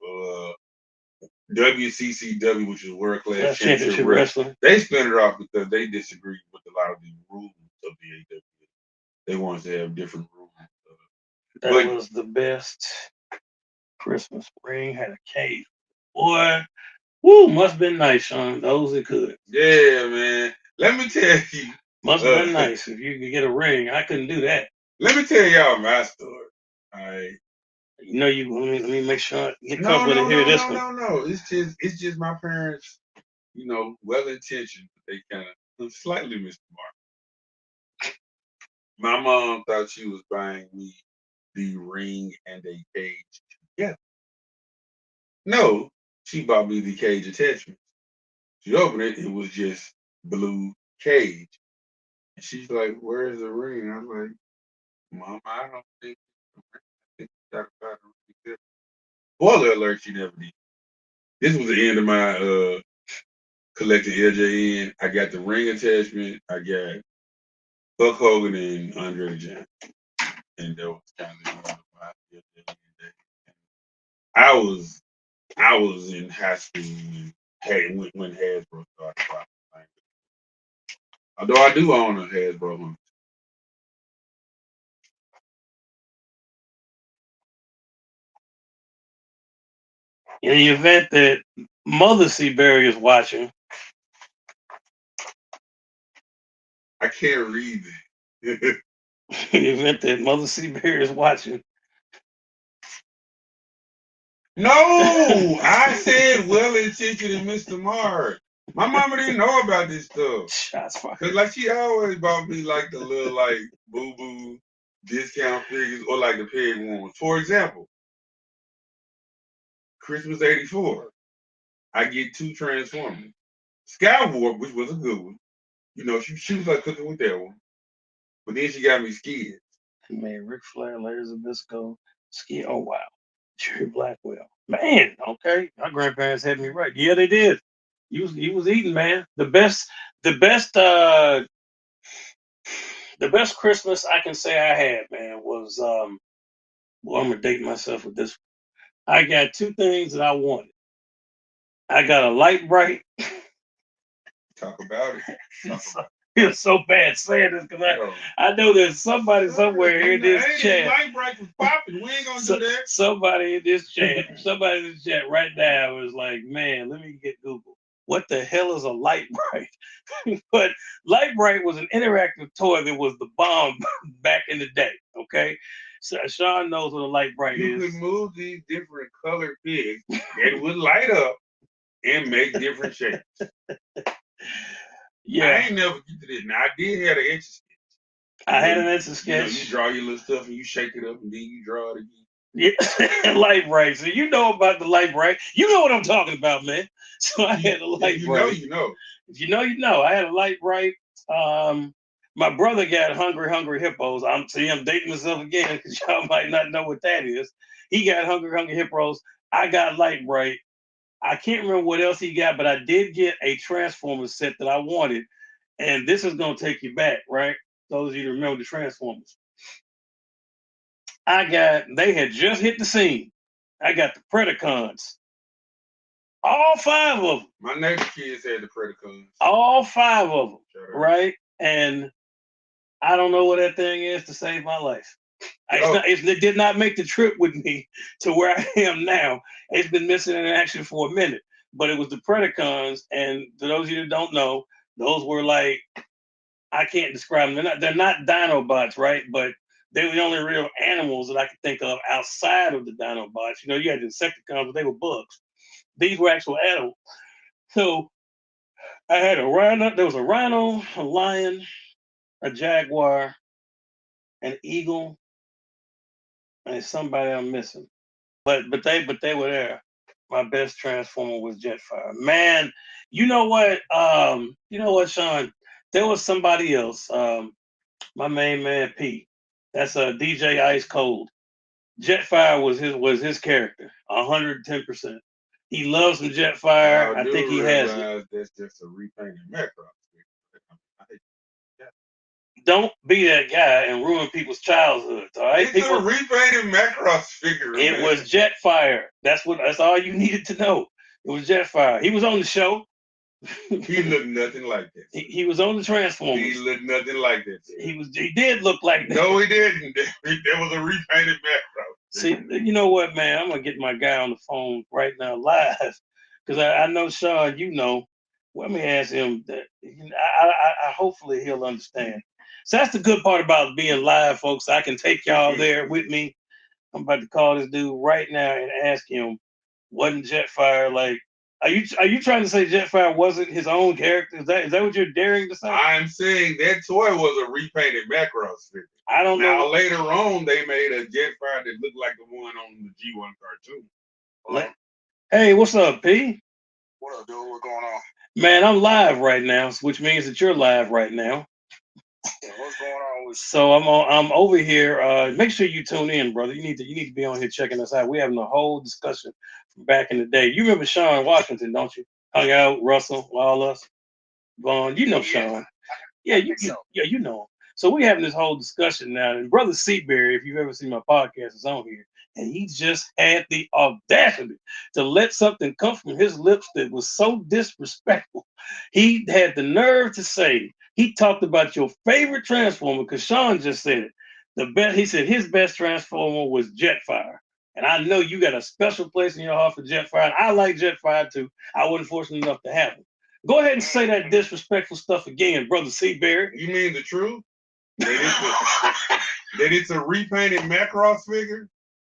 WCCW, which is World Class That's Championship championship Wrestling. wrestling. They splintered off because they disagreed with a lot of the rules of the AWA. They wanted to have different rules. That But was the best Christmas ring. Had a cave. Boy, woo, must have been nice, Sean. Those that could. yeah, man. Let me tell you. Must have been Uh, nice if you could get a ring. I couldn't do that. let me tell y'all my story. All right. Let me make sure I get No, comfortable to no, hear no, this no, one. no, no. It's just my parents, well intentioned, but they kind of slightly missed the mark. My mom thought she was buying me the ring and a cage. Yeah. No, she bought me the cage attachment. She opened it, it was just blue cage. And she's like, "Where's the ring?" I'm like, "Mom, I don't think the ring. I think you gotta buy the ring there." Spoiler alert, she never did. This was the end of my collecting LJN. I got the ring attachment. I got Buck Hogan and Andre the Giant. And that was kind of the end of my LJN day. I was I was in high school when Hasbro started dropping. Although I do own a Hasbro one. In the event that Mother Seabury is watching, I can't read it. in the event that Mother Seabury is watching, No, I said well intentioned and Mr. Mars. My mama didn't know about this stuff. shots fired. Cause like she always bought me like the little like boo boo discount figures or like the peg ones. For example, Christmas '84, I get two Transformers. Skywarp, which was a good one. She was like cooking with that one. But then she got me Skids. Man, Ric Flair, Larry Zabisco, Ski. Oh wow, Jerry Blackwell. Man, okay, my grandparents had me right. Yeah, they did. He was eating, man. The best, the best Christmas I can say I had, man, was Well, I'm gonna date myself with this. I got two things that I wanted. I got a light bright. Talk about it. Talk It's so, about it. it's so bad saying this because Yo, I know there's somebody somewhere in this hey, chat. light bright was popping. We ain't gonna do that. Somebody in this chat right now is like, man, let me get Google. what the hell is a light bright? But light bright was an interactive toy that was the bomb back in the day. Okay, so Sean knows what a light bright You is. could move these different colored pigs that would light up and make different shapes. Yeah, I ain't never get to this. Now I did have an etch a sketch. I had an You extra know, you sketch. draw your little stuff and you shake it up and then you draw it again. Yeah, light bright. So you know about the light bright. You know what I'm talking about, man. So I had a light If you know, bright. you know. If you know, you know. I had a light bright. Um, my brother got hungry hippos. I'm dating myself again because y'all might not know what that is. He got hungry hippos. I got light bright. I can't remember what else he got, but I did get a Transformers set that I wanted. And this is gonna take you back, right? Those of you that remember the Transformers. They had just hit the scene. I got the Predacons. All five of them. My neighbor kids had the Predacons. All five of them. Right? And I don't know what that thing is to save my life. It did not make the trip with me to where I am now. It's been missing in action for a minute. But it was the Predacons, and to those of you that don't know, those were like, I can't describe them. They're not Dinobots, right? But they were the only real animals that I could think of outside of the Dinobots. You know, you had the Insecticons, but they were bugs. These were actual animals. So I had a rhino. There was a rhino, a lion, a jaguar, an eagle, and somebody I'm missing. But they were there. My best transformer was Jetfire. Man, you know what, Sean? There was somebody else. My main man Pete. That's a DJ Ice Cold. Jetfire was his character. 110%. He loves some Jetfire. I I do think he has it. realize that's just a repainted Macross. Don't be that guy and ruin people's childhoods. All right, It's a repainted Macross figure. It man. was Jetfire. That's all you needed to know. It was Jetfire. He was on the show. He looked nothing like that. He was on the Transformers. He looked nothing like that. He did look like that. No, he didn't. That was a repainted Macross. See, you know what, man? I'm gonna get my guy on the phone right now, live, because I know Sean. You know, let me ask him that. I hopefully he'll understand. So that's the good part about being live, folks. I can take y'all there with me. I'm about to call this dude right now and ask him, wasn't Jetfire like? Are you trying to say Jetfire wasn't his own character? Is that what you're daring to say? I'm saying that toy was a repainted Macross figure. I don't know. Now later on, they made a Jetfire that looked like the one on the G1 cartoon. Hey, what's up, P? What up, dude? What's going on? Man, I'm live right now, which means that you're live right now. Yeah, what's going on with you? So I'm over here. Make sure you tune in, brother. You need to be on here checking us out. We're having a whole discussion from back in the day. You remember Sean Washington, don't you? Hung out, Russell, all us, Vaughn. You know Sean. Yeah, you know him. So we're having this whole discussion now. And Brother Seaberry, if you've ever seen my podcast, is on here. And he just had the audacity to let something come from his lips that was so disrespectful. He had the nerve to say, he talked about your favorite Transformer, because Sean just said it. He said his best Transformer was Jetfire. And I know you got a special place in your heart for Jetfire. And I like Jetfire too. I wasn't fortunate enough to have him. Go ahead and say that disrespectful stuff again, Brother Seaberry. You mean the truth? That it's a repainted Macross figure?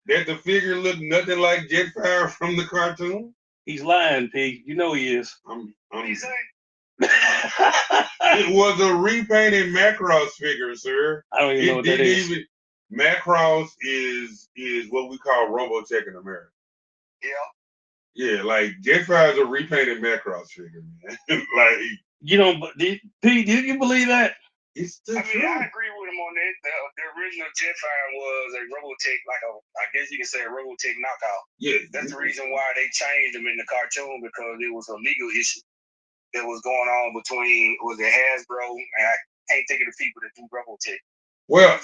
That the figure looked nothing like Jetfire from the cartoon? He's lying, P. You know he is. What do you say? It was a repainted Macross figure, sir. I don't even know what that is. Macross is what we call Robotech in America. Yeah. Yeah, like Jetfire is a repainted Macross figure, man. Like you don't, P. Do you believe that? It's I agree with him on that. The original Jetfire was a Robotech, I guess you can say a Robotech knockout. Yeah. That's the reason why they changed him in the cartoon, because it was a legal issue that was going on between, was it Hasbro, and I can't think of the people that do Robotech. Well,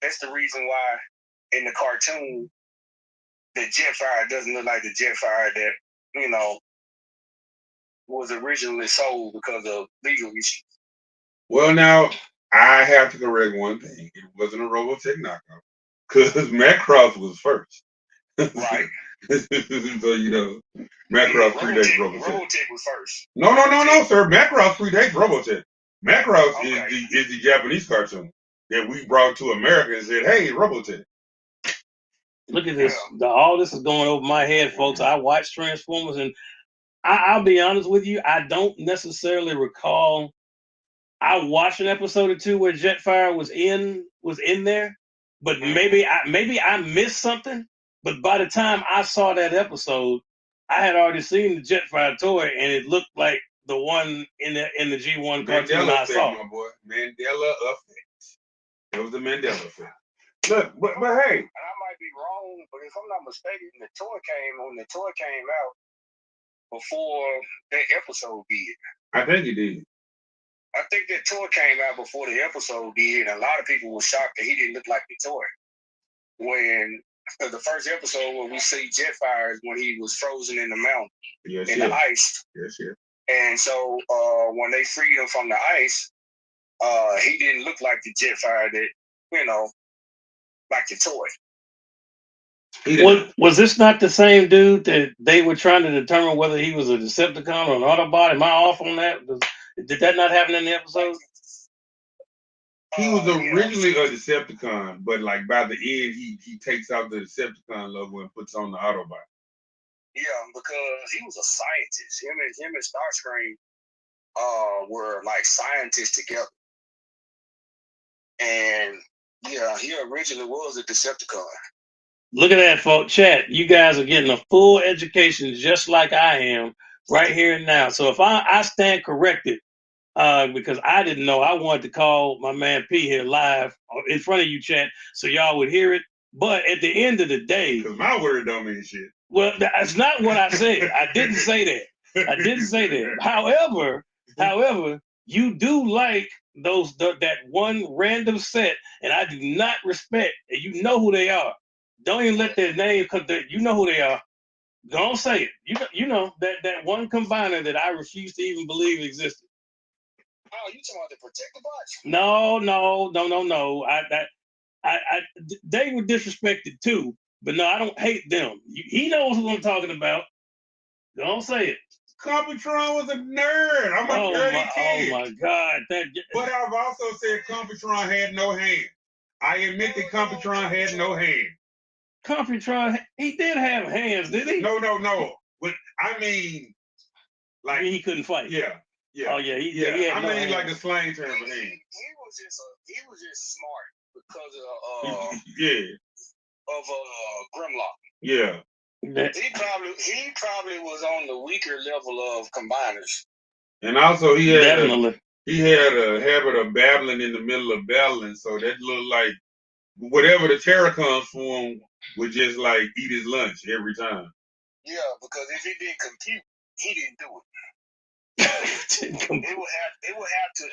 that's the reason why in the cartoon the Jetfire doesn't look like the Jetfire that, was originally sold because of legal issues. Well, now I have to correct one thing. It wasn't a Robotech knockout, because Macross was first. Right. So you know, Macross predates Robotech. Robotech was first. No, sir. Macross predates Robotech. Macross is the Japanese cartoon that we brought to America and said, "Hey, Robotech." Look at this. All this is going over my head, folks. I watched Transformers, and I'll be honest with you, I don't necessarily recall. I watched an episode or two where Jetfire was in there, but maybe I missed something. But by the time I saw that episode, I had already seen the Jetfire toy, and it looked like the one in the G1 cartoon I saw. My boy, Mandela effect. It was the Mandela effect. Look, but hey, and I might be wrong, but if I'm not mistaken, the toy came out before that episode did. I think it did. I think that toy came out before the episode did, and a lot of people were shocked that he didn't look like the toy. When the first episode where we see Jetfire is when he was frozen in the mountain, the ice. Yes. And so when they freed him from the ice, he didn't look like the Jetfire that, like the toy. Was this not the same dude that they were trying to determine whether he was a Decepticon or an Autobot? Am I off on that? Did that not happen in the episode? He was originally a Decepticon, but like by the end, he takes out the Decepticon logo and puts on the Autobot. Yeah, because he was a scientist. Him and Starscream were like scientists together. And yeah, he originally was a Decepticon. Look at that, folks. Chat, you guys are getting a full education just like I am right here and now. So if I stand corrected, because I didn't know, I wanted to call my man P here live in front of you, chat, so y'all would hear it. But at the end of the day, because my word don't mean shit. Well, that's not what I said. I didn't say that. However, you do like that one random set, and I do not respect. And you know who they are. Don't even let their name, because you know who they are. Don't say it. You know that one combiner that I refuse to even believe existed. Oh, you talking about the Protector Bots? No. They were disrespected too, but no, I don't hate them. He knows who I'm talking about. Don't say it. Computron was a nerd. I'm a nerdy kid. Oh my God! But I've also said Computron had no hand. I admit that Computron had no hand. Computron, he did have hands, did he? No. But I mean, like he couldn't fight. Yeah. Oh yeah, he had I mean, like a slang term for hand. He was just smart because of Grimlock. Yeah. He probably was on the weaker level of combiners. And also he had a habit of babbling in the middle of battling, so that looked like whatever the Terracons form would just like eat his lunch every time. Yeah, because if he didn't compute, he didn't do it. It would have to.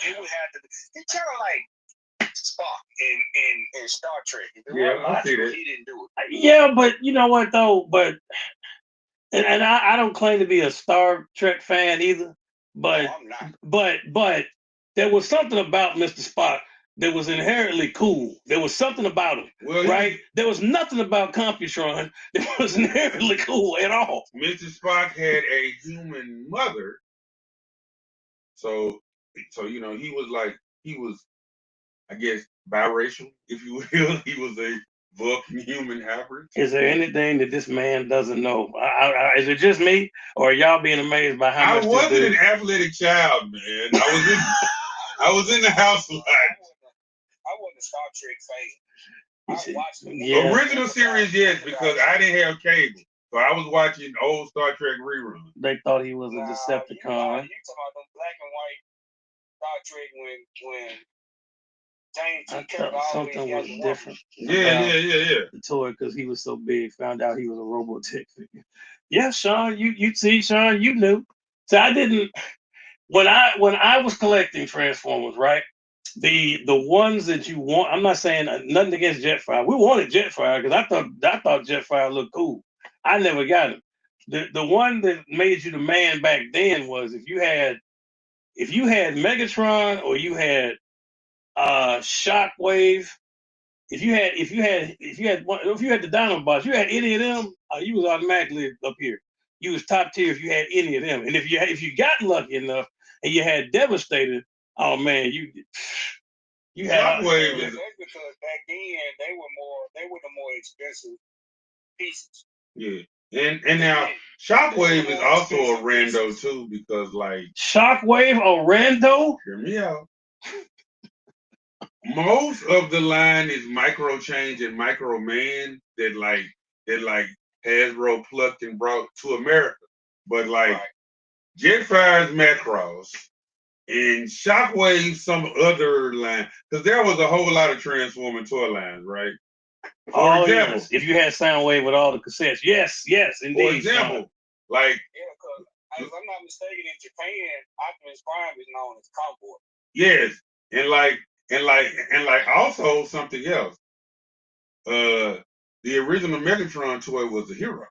It's kind of like Spock in Star Trek. I see that. He didn't do it. Yeah, but you know what though? But and I don't claim to be a Star Trek fan either. But but there was something about Mr. Spock that was inherently cool. There was something about him, right? There was nothing about Computron that was inherently cool at all. Mr. Spock had a human mother, so you know he was, I guess, biracial, if you will. He was a Vulcan human hybrid. Is there anything that this man doesn't know? Is it just me, or are y'all being amazed by how much? I wasn't an athletic child, man. I was in the house a lot. I wasn't a Star Trek fan. I watched the original series, yes, because I didn't have cable, so I was watching old Star Trek reruns. They thought he was a Decepticon. You talking about them black and white Star Trek when I thought something was different. Yeah. The toy, because he was so big, found out he was a Robotech figure. Yeah, Sean, you see, Sean, you knew. So I didn't. When I was collecting Transformers, right? The ones that you want, I'm not saying nothing against Jetfire. We wanted Jetfire because I thought Jetfire looked cool. I never got him. The one that made you the man back then was if you had Megatron or you had Shockwave. If you had the Dinobots, you had any of them, You was automatically up here. You was top tier if you had any of them. And if you got lucky enough and you had Devastator, oh man, you had Shockwave is That's because back then they were the more expensive pieces. yeah. And now Shockwave is also a rando too, because like Shockwave or Rando. hear me out. Most of the line is Micro Change and Micro Man that like Hasbro plucked and brought to America. But like Jetfire's Macross and Shockwave some other line. Because there was a whole lot of Transformer toy lines, right? For example, yes. If you had Soundwave with all the cassettes. Yes, indeed. For example, Sean. like because if I'm not mistaken, in Japan, Optimus Prime is known as Convoy. Yes, and like also something else. The original Megatron toy was a hero.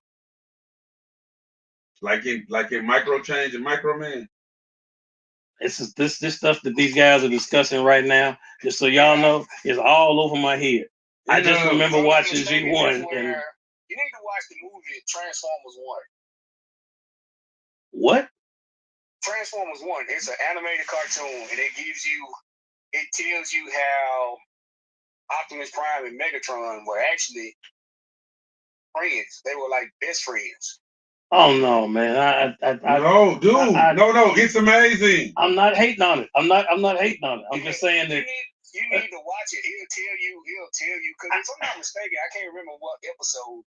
Like in Micro Change and Micro Man. This stuff that these guys are discussing right now, just so y'all know, is all over my head. I just remember watching G1. You need to watch the movie Transformers 1. What? Transformers 1. It's an animated cartoon, and it tells you how Optimus Prime and Megatron were actually friends. They were like best friends. Oh no, man! No, dude, no, it's amazing. I'm not hating on it. I'm not hating on it. I'm just saying that you need to watch it. He'll tell you. Because if I'm not mistaken, I can't remember what episode.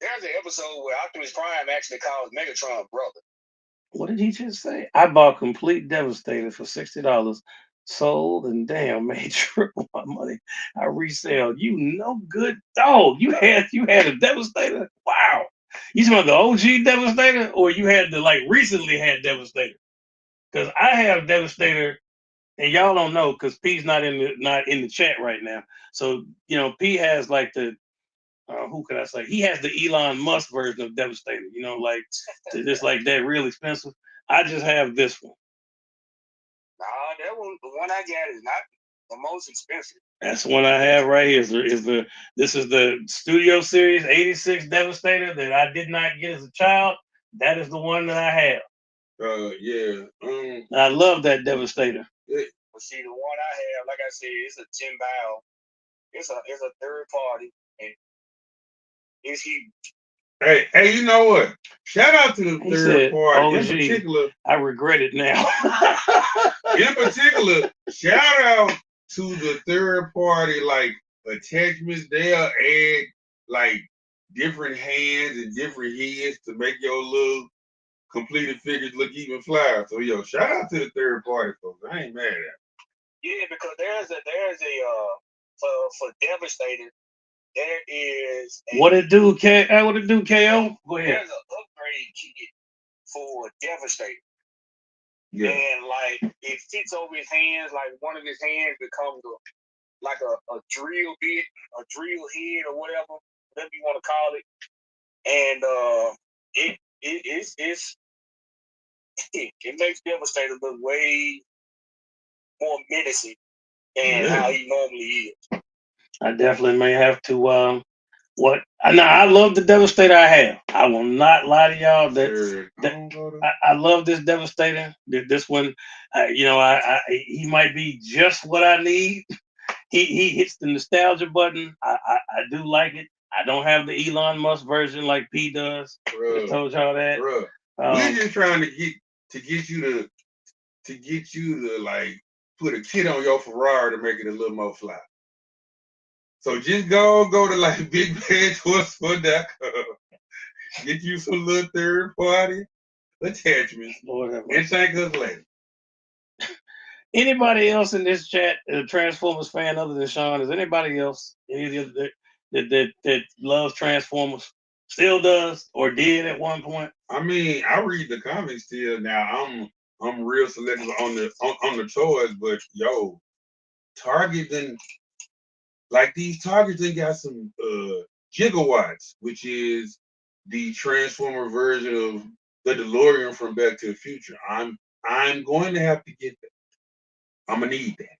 There's an episode where Optimus Prime actually calls Megatron brother. What did he just say? I bought Complete Devastator for $60. Sold and damn made triple my money. I resell. You no good dog. You had a Devastator. Wow. You talking about the OG Devastator, or you had the like recently had Devastator? Because I have Devastator, and y'all don't know because P's not in the chat right now. So P has like the who could I say? He has the Elon Musk version of Devastator. Like just like that, real expensive. I just have this one. Nah, that one, the one I got is not the most expensive. That's the one I have right here. This is the Studio Series 86 Devastator that I did not get as a child. That is the one that I have. Yeah. I love that Devastator. But see, the one I have, like I said, it's a Jim Bow. It's a third party, and it's huge. Hey, you know what? Shout out to the third party. In particular, I regret it now. In particular, shout out to the third party like attachments. They'll add like different hands and different heads to make your little completed figures look even flyer. So shout out to the third party folks. I ain't mad at it. Yeah, because there's a for Devastator, there is what it do, KO? Go ahead. There's an upgrade kit for Devastator. Yeah. And like it fits over his hands, like one of his hands becomes like a drill bit, a drill head or whatever you want to call it. And it makes Devastator look way more menacing than how he normally is. I definitely may have to I love the Devastator I have. I will not lie to y'all that I love this Devastator. This one, he might be just what I need. He hits the nostalgia button. I do like it. I don't have the Elon Musk version like P does. I told y'all that. We're just trying to get you to like put a kit on your Ferrari to make it a little more fly. So just go to like BigBadToyStore.com. Get you some little third party attachments and thank us later. Anybody else in this chat, a Transformers fan other than Sean? Is anybody else that loves Transformers? Still does or did at one point? I mean, I read the comics still. Now I'm real selective on the toys, but Target then like these Targets then got some Gigawatts, which is the Transformer version of the DeLorean from Back to the Future. I'm going to have to get that. I'm gonna need that.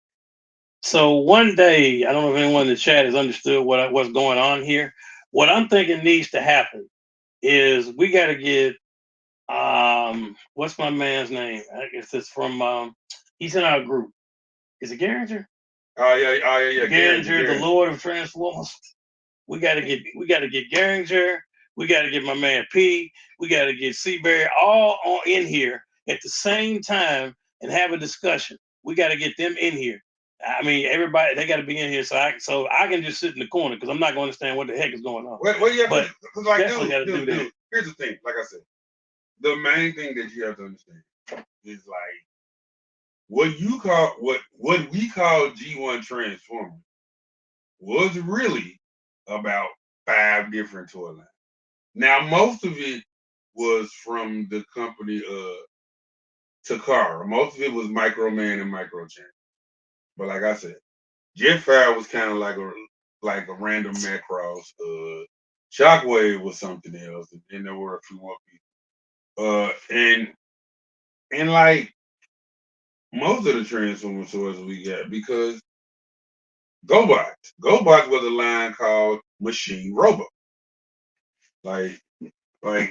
So one day, I don't know if anyone in the chat has understood what's going on here. What I'm thinking needs to happen is we got to get what's my man's name? I guess it's from he's in our group. Is it Garinger? Oh yeah. Garinger, the Lord of Transformers. We gotta get Garinger. We gotta get my man P. We gotta get Seaberry all on in here at the same time and have a discussion. We gotta get them in here. I mean, everybody they gotta be in here so I can just sit in the corner because I'm not gonna understand what the heck is going on. Well, yeah, But because like, definitely gotta do that. dude, here's the thing. Like I said, the main thing that you have to understand is like what we call G1 Transformers was really about 5 different toy lines. Now, most of it was from the company Takara. Most of it was Microman and Microchamp. But like I said, Jetfire was kind of like a random Macross. Shockwave was something else, and then there were a few more people. And like most of the Transformer toys we got because GoBots. GoBots was a line called Machine Robot. Like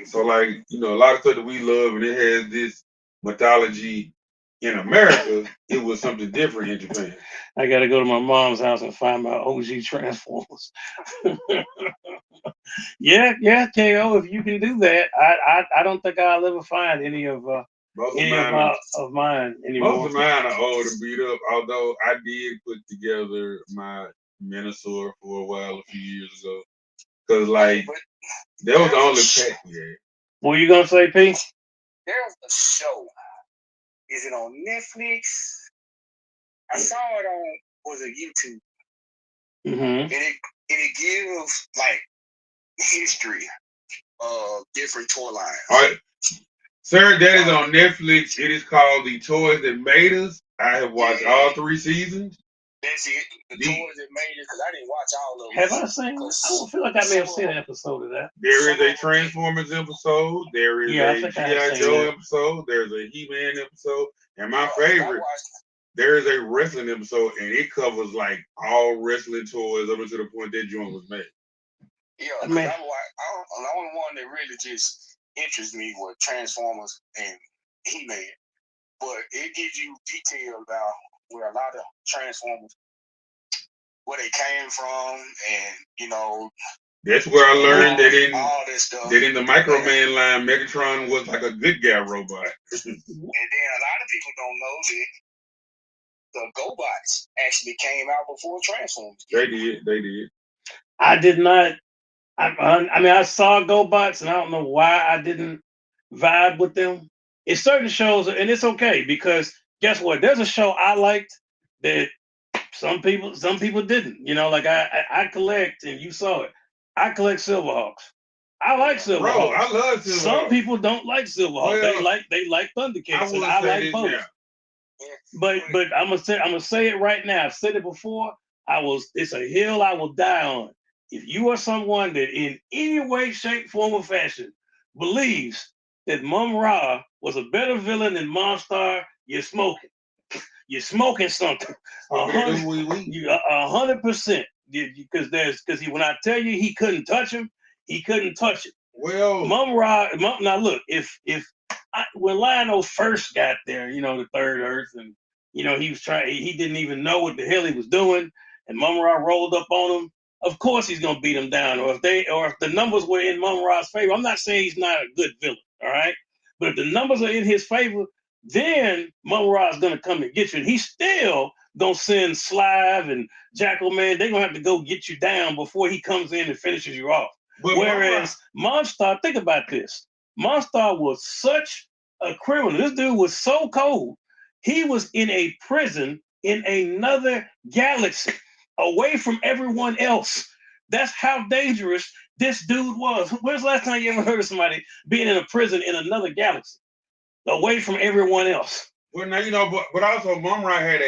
so a lot of stuff that we love and it has this mythology in America, it was something different in Japan. I gotta go to my mom's house and find my OG Transformers. yeah, KO. If you can do that, I don't think I'll ever find any of mine anymore. Most of mine are old and beat up. Although I did put together my Minosaur for a while a few years ago, because like that was the only pack we had. What are you gonna say, P? There's a show. Is it on Netflix? I saw it on YouTube. Mm-hmm. And it gives like history of different toy lines. All right. Sir, that is on Netflix. It is called The Toys That Made Us. I have watched all 3 seasons. That's it. The Toys That Made Us, because I didn't watch all of them. Have I seen? I don't feel like I may have seen an episode of that. There is a Transformers episode. There is a G.I. Joe episode. There's a He-Man episode. And my favorite, there is a wrestling episode, and it covers like all wrestling toys up until the point that joint was made. Yeah, I mean, the only one that really just interests me was Transformers and He-Man. But it gives you detail about where a lot of Transformers, where they came from, and that's where I learned all this stuff. That in the Microman line, Megatron was like a good guy robot. And then a lot of people don't know that the GoBots actually came out before Transformers. They did. I did not. I mean, I saw GoBots, and I don't know why I didn't vibe with them. It's certain shows, and it's okay because guess what? There's a show I liked that some people didn't. Like I collect, and you saw it. I collect Silverhawks. I like Silverhawks. Bro, I love Silverhawks. Some people don't like Silverhawks. Well, they like Thundercats, and I like both. But I'm gonna say it right now. I've said it before. It's a hill I will die on. If you are someone that in any way, shape, form, or fashion believes that Mum-Ra was a better villain than Monstar, you're smoking. You're smoking something. 100%. Because when I tell you he couldn't touch him, he couldn't touch it. Well, Mum-Ra. Now look, when Lion-O first got there, the Third Earth, and he didn't even know what the hell he was doing, and Mum-Ra rolled up on him. Of course he's gonna beat him down, or if the numbers were in Mum-Ra's favor. I'm not saying he's not a good villain, all right? But if the numbers are in his favor, then Mum-Ra is gonna come and get you, and he's still gonna send Slive and Jackal Man. They're gonna have to go get you down before he comes in and finishes you off. But whereas Monstar, think about this. Monstar was such a criminal. This dude was so cold. He was in a prison in another galaxy, away from everyone else. That's how dangerous this dude was. When's the last time you ever heard of somebody being in a prison in another galaxy, away from everyone else? Well, now but also Mum-Ra had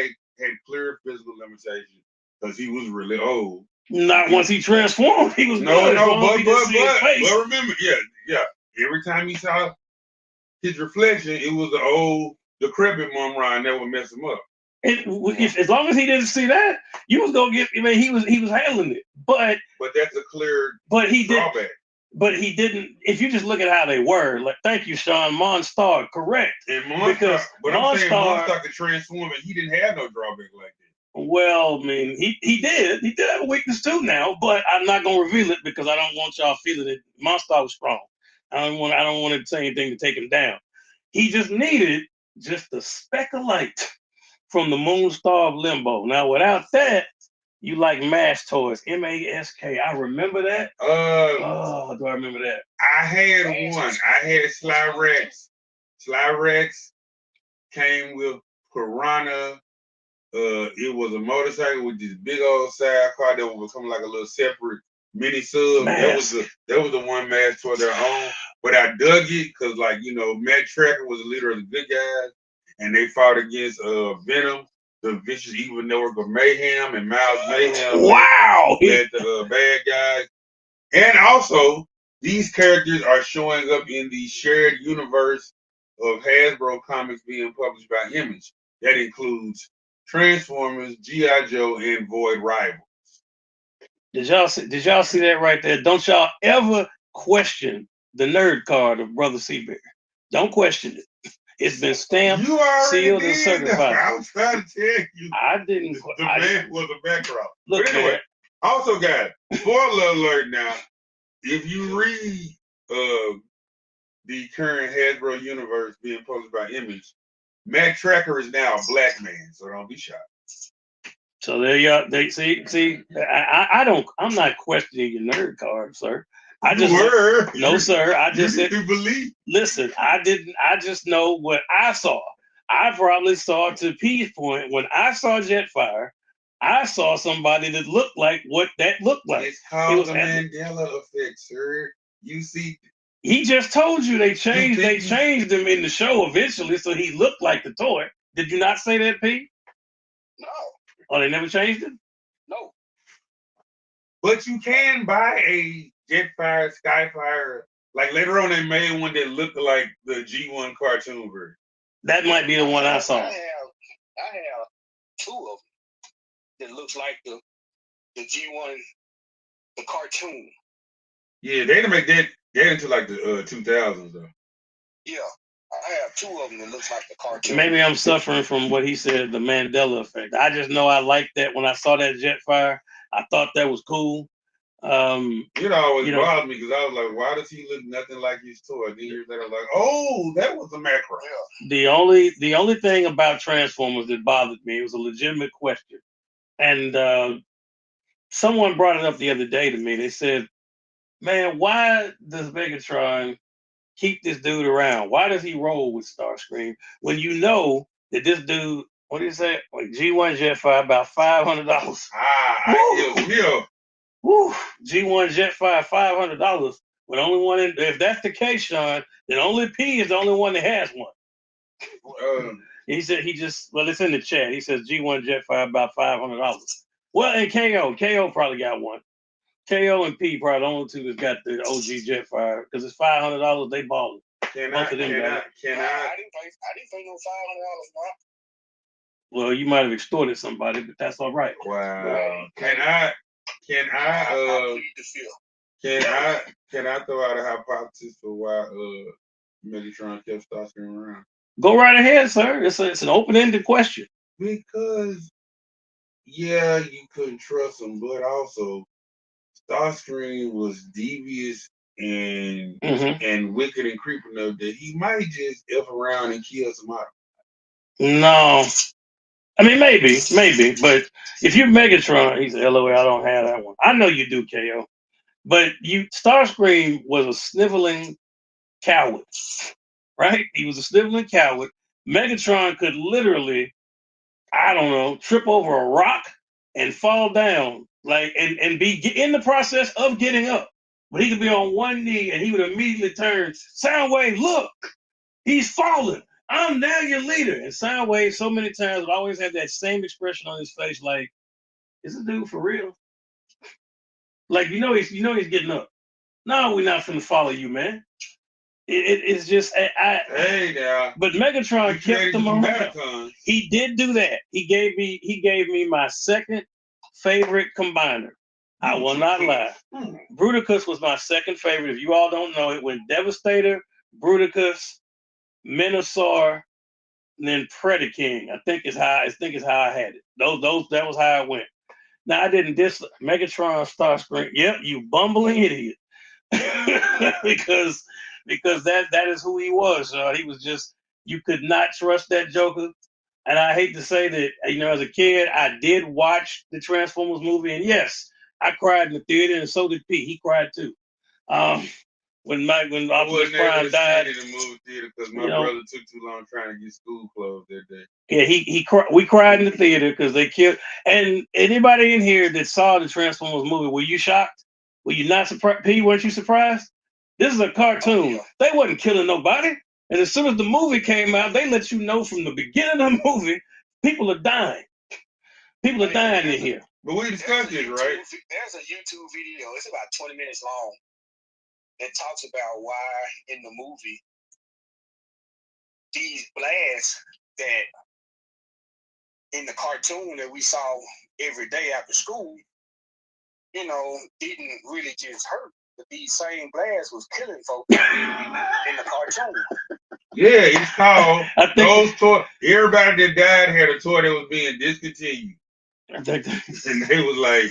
clear physical limitations because he was really old. Not once he transformed, he was but remember, yeah. Every time he saw his reflection, it was the old decrepit Mum-Ra, and that would mess him up. If as long as he didn't see that, you was gonna get. I mean, he was handling it, but that's a clear he drawback. did. But he didn't. If you just look at how they were, like, thank you, Sean Monstar, correct. And Monstar, but I'm saying Monstar could transform, and he didn't have no drawback like that. Well, I mean, he did have a weakness too now, but I'm not gonna reveal it because I don't want y'all feeling it. Monstar was strong. I don't want to say anything to take him down. He just needed just a speck of light from the moon star of limbo. Now, without that, you like MASH toys, MASK. I remember that. Do I remember that? I had one. I had Sly Rex. Sly Rex came with Piranha. It was a motorcycle with this big old sidecar that would become like a little separate mini sub. That was the one MASH toy their own. But I dug it because, like, Matt Tracker was the leader of the good guys, and they fought against Venom, the vicious evil network of Mayhem, and Miles Mayhem. Wow, led the bad guys. And also, these characters are showing up in the shared universe of Hasbro comics being published by Image. That includes Transformers, G.I. Joe, and Void Rivals. Did y'all see that right there? Don't y'all ever question the nerd card of Brother Seabear. Don't question it. It's been stamped, sealed, and certified. I was trying to tell you. I didn't. The man was a background. Look, but anyway, also, guys, spoiler alert now. If you read the current Hasbro universe being published by Image, Matt Tracker is now a black man, so don't be shocked. So there you are. They see. I don't. I'm not questioning your nerd card, sir. I just no, sir. I just said. You believe? Listen, I didn't. I just know what I saw. I probably saw, to P's point, when I saw Jetfire, I saw somebody that looked like what that looked like. It's called the Mandela effect, sir. You see. He just told you they changed him in the show eventually, so he looked like the toy. Did you not say that, P? No. Oh, they never changed it? No. But you can buy a Jetfire, Skyfire. Like later on, they made one that looked like the G1 cartoon version. That might be the one I saw. I have two of them that looks like the G1, the cartoon. Yeah, they didn't make that into like the 2000s though. Yeah, I have two of them that looks like the cartoon. Maybe I'm suffering from what he said, the Mandela effect. I just know I liked that when I saw that Jetfire. I thought that was cool. It always bothered me because I was like, why does he look nothing like his toy? Then years later, I'm like, oh, that was a macro. Yeah. The only thing about Transformers that bothered me, it was a legitimate question. And someone brought it up the other day to me. They said, man, why does Megatron keep this dude around? Why does he roll with Starscream when you know that this dude, what did he say? Like G1 Jetfire, about $500. Woo! G1 Jetfire, $500. But only one. If that's the case, Sean, then only P is the only one that has one. He said it's in the chat. He says G1 Jetfire about $500. Well, and KO probably got one. KO and P probably the only two that's got the OG Jetfire because it's $500. They balling. Can I? I didn't pay no $500, bro. Well, you might have extorted somebody, but that's all right. Wow. Can I throw out a hypothesis for why Megatron kept Starscream around? Go right ahead, sir. It's an open-ended question. Because you couldn't trust him, but also Starscream was devious and wicked and creepy enough that he might just F around and kill somebody. No. I mean, maybe, but if you're Megatron, he's LOL, I don't have that one. I know you do, KO. But Starscream was a sniveling coward, right? He was a sniveling coward. Megatron could literally, I don't know, trip over a rock and fall down, like, and be in the process of getting up. But he could be on one knee and he would immediately turn, Soundwave, look, he's falling. I'm now your leader. And Soundwave, so many times, would always have that same expression on his face, like, is this dude for real? Like, he's getting up. No, we're not finna follow you, man. It's just Hey now. But Megatron kept them around. He did do that. He gave me my second favorite combiner. I will not lie. Bruticus was my second favorite. If you all don't know, it went Devastator, Bruticus, Minosaur, and then Predaking. I think is how I had it. Those that was how it went. Now I didn't diss Megatron Starscream. Yep, you bumbling idiot. because that is who he was. He was just, you could not trust that Joker. And I hate to say that, as a kid, I did watch the Transformers movie, and yes, I cried in the theater, and so did Pete. He cried too. When Optimus Prime died in the movie theater because my brother took too long trying to get school clothes that day. Yeah, we cried in the theater because they killed. And anybody in here that saw the Transformers movie, were you shocked? Were you not surprised? P, weren't you surprised? This is a cartoon. They wasn't killing nobody. And as soon as the movie came out, they let you know from the beginning of the movie, people are dying. People are dying in here. But we discussed it, right? There's a YouTube video. It's about 20 minutes long that talks about why in the movie these blasts that in the cartoon that we saw every day after school, didn't really just hurt. But these same blasts was killing folks in the cartoon. Yeah, it's called those toys. Everybody that died had a toy that was being discontinued. And they was like,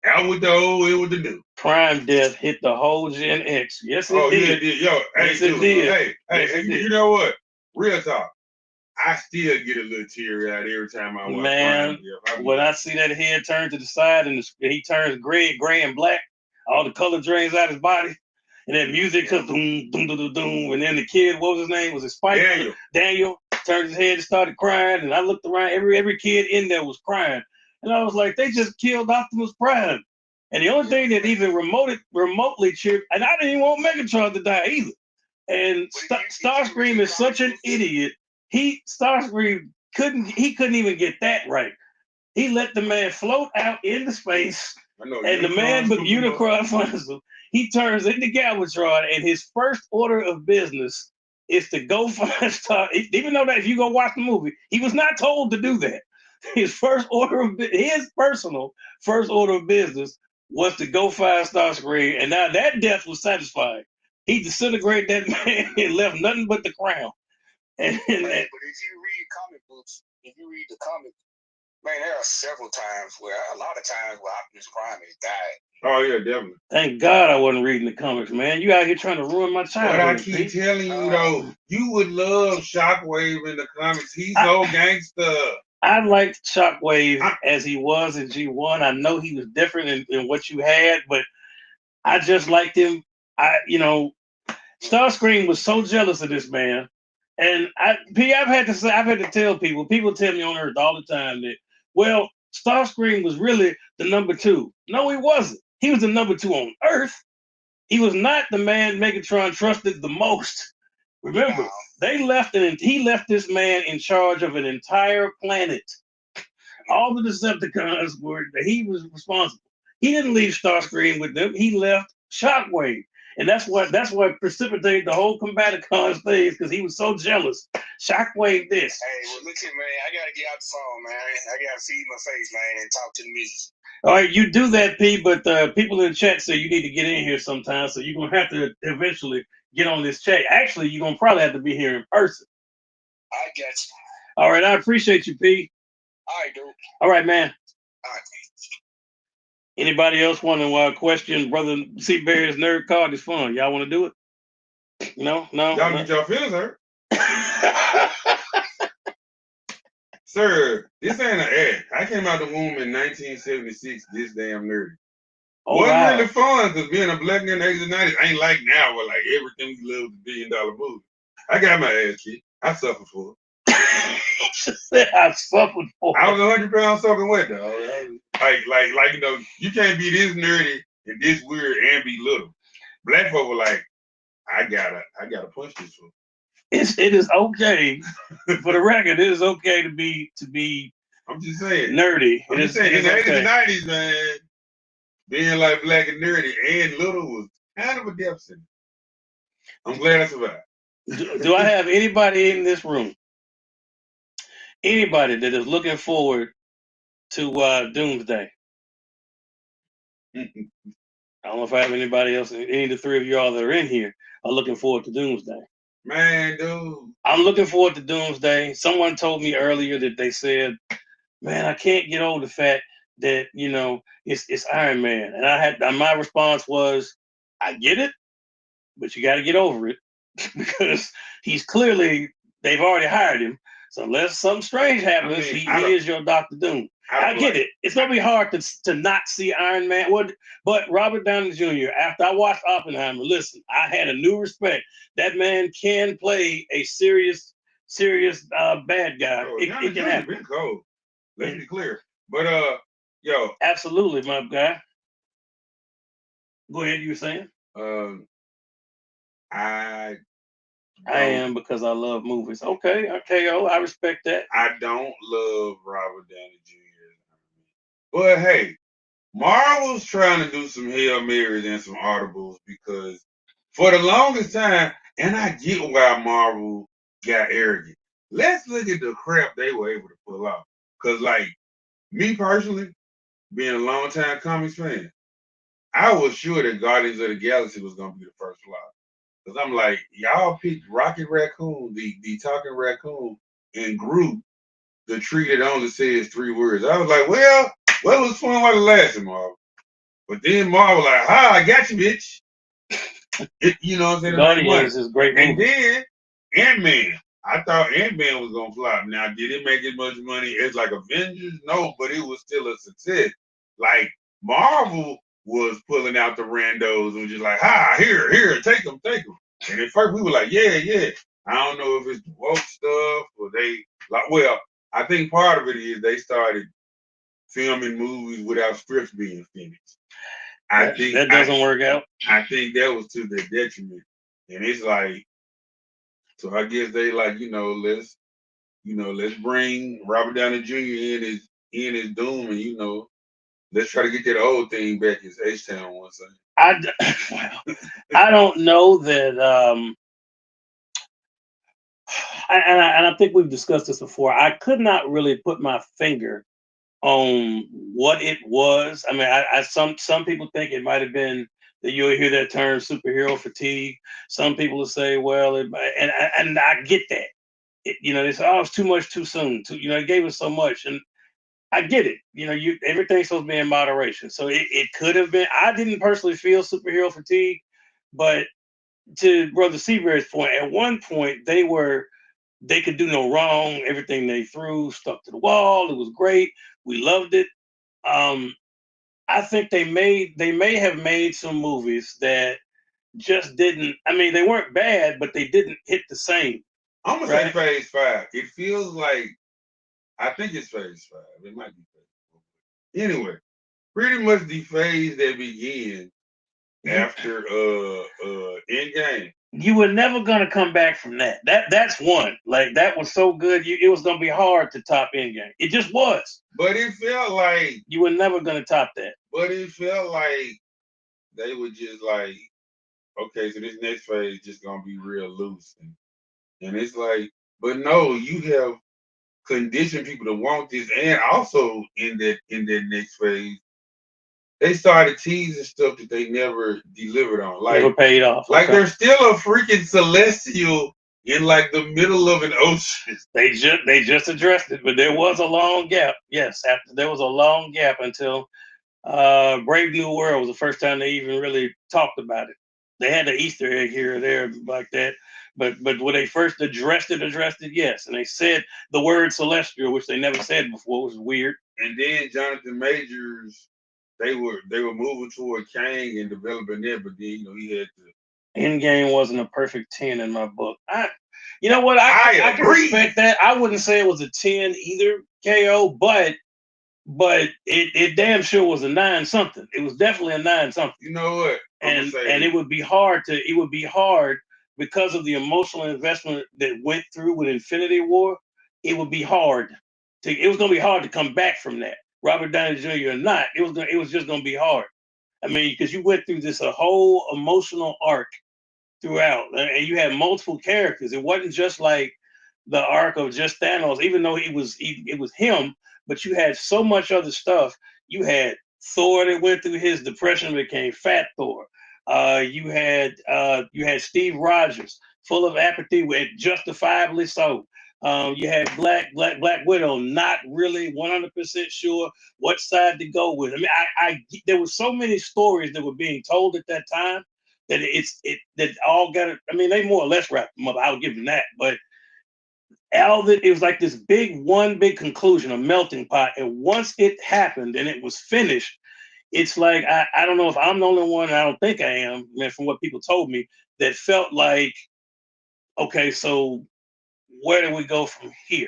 out with the old, in with the new. Prime Death hit the whole Gen X. Yes, it did. Oh, yeah, it did. Yo, yes, it did. Hey, you know what? Real talk. I still get a little teary out every time I watch Prime Death. When I see that head turn to the side and he turns gray and black, all the color drains out his body. And that music comes doom, doom, doom, doom, doom. And then the kid, what was his name? Was it Spike? Daniel turned his head and started crying. And I looked around, every kid in there was crying. And I was like, they just killed Optimus Prime. And the only thing that even remotely cheered, and I didn't even want Megatron to die either. And Starscream is such an idiot. Starscream couldn't even get that right. He let the man float out into space, and the man with Unicron finds him. He turns into Galvatron, and his first order of business is to go find Star. Even though that if you go watch the movie, he was not told to do that. His personal first order of business was to go find Starscream, and now that death was satisfying. He disintegrated that man and left nothing but the crown. But if you read comic books, if you read the comic, man, there are several times where Optimus Prime has died. Oh yeah, definitely. Thank God I wasn't reading the comics, man. You out here trying to ruin my childhood. But I keep telling you though, you would love Shockwave in the comics. He's no gangster. I liked Shockwave as he was in G1. I know he was different in what you had, but I just liked him. Starscream was so jealous of this man. And I've had to tell people tell me on Earth all the time that, well, Starscream was really the number 2. No, he wasn't. He was the number 2 on Earth. He was not the man Megatron trusted the most. Remember, he left this man in charge of an entire planet. All the Decepticons he was responsible. He didn't leave Starscream with them. He left Shockwave. And that's what precipitated the whole Combaticons thing, because he was so jealous. Shockwave this. Hey, well, look here, man. I gotta get out the phone, man. I gotta feed my face, man, and talk to the missus. All right, you do that, P. But people in the chat say you need to get in here sometime, so you're gonna have to eventually get on this chat. Actually, you're gonna probably have to be here in person. I get you. All right, I appreciate you, P. All right, dude. All right, man. All right. Anybody else want to question Brother C. Barry's nerd card? Is fun. Y'all want to do it? No. Y'all get your feelings hurt. Sir, this ain't an ad. I came out the womb in 1976. This damn nerdy. Wasn't really fun because being a black man in the 80s and 90s ain't like now where like everything we love is $1 billion movie. I got my ass kicked. I suffered for it. I suffered for it. I was 100 pounds soaking wet, dog. Like you can't be this nerdy and this weird and be little. Black folk were like, I gotta punch this fool. It is okay. For the record, it is okay to be. I'm just saying nerdy. I'm just saying in the 80s and 90s, man, being like black and nerdy and little was kind of a deficit. I'm glad I survived. Do I have anybody in this room? Do I have anybody in this room? Anybody that is looking forward to Doomsday? I don't know if I have anybody else. Any of the three of y'all that are in here are looking forward to Doomsday. Man, dude. I'm looking forward to Doomsday. Someone told me earlier that they said, "Man, I can't get over the fact that it's Iron Man." And my response was, "I get it, but you got to get over it because he's clearly they've already hired him. So unless something strange happens, he is your Dr. Doom." I get it. It's gonna be hard to not see Iron Man. But Robert Downey Jr. After I watched Oppenheimer, listen, I had a new respect. That man can play a serious bad guy. Bro, It can happen. Been cold. Let's be clear. But yo, absolutely, my guy. Go ahead. You were saying? I am because I love movies. Okay, KO. I respect that. I don't love Robert Downey Jr. But hey, Marvel's trying to do some Hail Marys and some audibles because for the longest time, and I get why Marvel got arrogant. Let's look at the crap they were able to pull off. Because, like, me personally, being a long-time comics fan, I was sure that Guardians of the Galaxy was going to be the first flop. Because I'm like, y'all picked Rocket Raccoon, the talking raccoon, and Groot, the tree that only says 3 words. I was like, well, it was fun while it lasted, Marvel. But then Marvel like, I got you, bitch. You know what I'm saying? Guardians is great movie. And then Ant-Man. I thought Ant-Man was going to flop. Now, did it make as much money as like Avengers? No, but it was still a success. Like, Marvel was pulling out the randos and just like, here, take them. And at first we were like, yeah. I don't know if it's the woke stuff or they, like, well, I think part of it is they started filming movies without scripts being finished. I think that doesn't work out. I think that was to their detriment. And it's like, so I guess they like, let's bring Robert Downey Jr. in his Doom, and let's try to get that old thing back as H-Town once. I don't know that. And I think we've discussed this before. I could not really put my finger on what it was. I mean, some people think it might have been that you'll hear that term superhero fatigue. Some people will say, well, and I get that. They say, oh, it's too much too soon. It gave us so much, and I get it. Everything's supposed to be in moderation. So it could have been. I didn't personally feel superhero fatigue, but to Brother Seabear's point, at one point they could do no wrong. Everything they threw stuck to the wall. It was great. We loved it. I think they may have made some movies that just didn't. I mean, they weren't bad, but they didn't hit the same. I'm gonna say Phase 5. It feels like I think it's Phase 5. It might be Phase 4. Anyway, pretty much the phase that began after Endgame. You were never gonna come back from that. That's one. Like that was so good. It was gonna be hard to top Endgame. It just was. But it felt like you were never gonna top that. But it felt like they were just like, okay, so this next phase just gonna be real loose, and it's like, but no, you have conditioned people to want this, and also in that next phase, they started teasing stuff that they never delivered on. Like never paid off. Like there's still a freaking celestial in like the middle of an ocean. They just addressed it, but there was a long gap. Yes, there was a long gap until Brave New World was the first time they even really talked about it. They had the Easter egg here or there like that, but when they first addressed it, yes, and they said the word celestial, which they never said before, which was weird. And then Jonathan Majors, they were moving toward Kang and developing it, but then he had to. Endgame wasn't a perfect 10 in my book. You know what? I can respect that. I wouldn't say it was a 10 either, KO, but it damn sure was a 9 something. It was definitely a 9 something. You know what? And it would be hard because of the emotional investment that went through with Infinity War. It would be hard it was gonna be hard to come back from that. Robert Downey Jr. or not, it was just gonna be hard. I mean, because you went through this a whole emotional arc throughout, and you had multiple characters. It wasn't just like the arc of just Thanos, even though it was him, but you had so much other stuff. You had Thor that went through his depression and became Fat Thor. You had Steve Rogers, full of apathy, with justifiably so. You had Black Widow, not really 100% sure what side to go with. I mean, there were so many stories that were being told at that time that that all got it. I mean, they more or less wrapped them up. I'll give them that, but all that, it was like this one big conclusion, a melting pot. And once it happened and it was finished, it's like I don't know if I'm the only one. I don't think I am, man. From what people told me, that felt like, okay, so where do we go from here?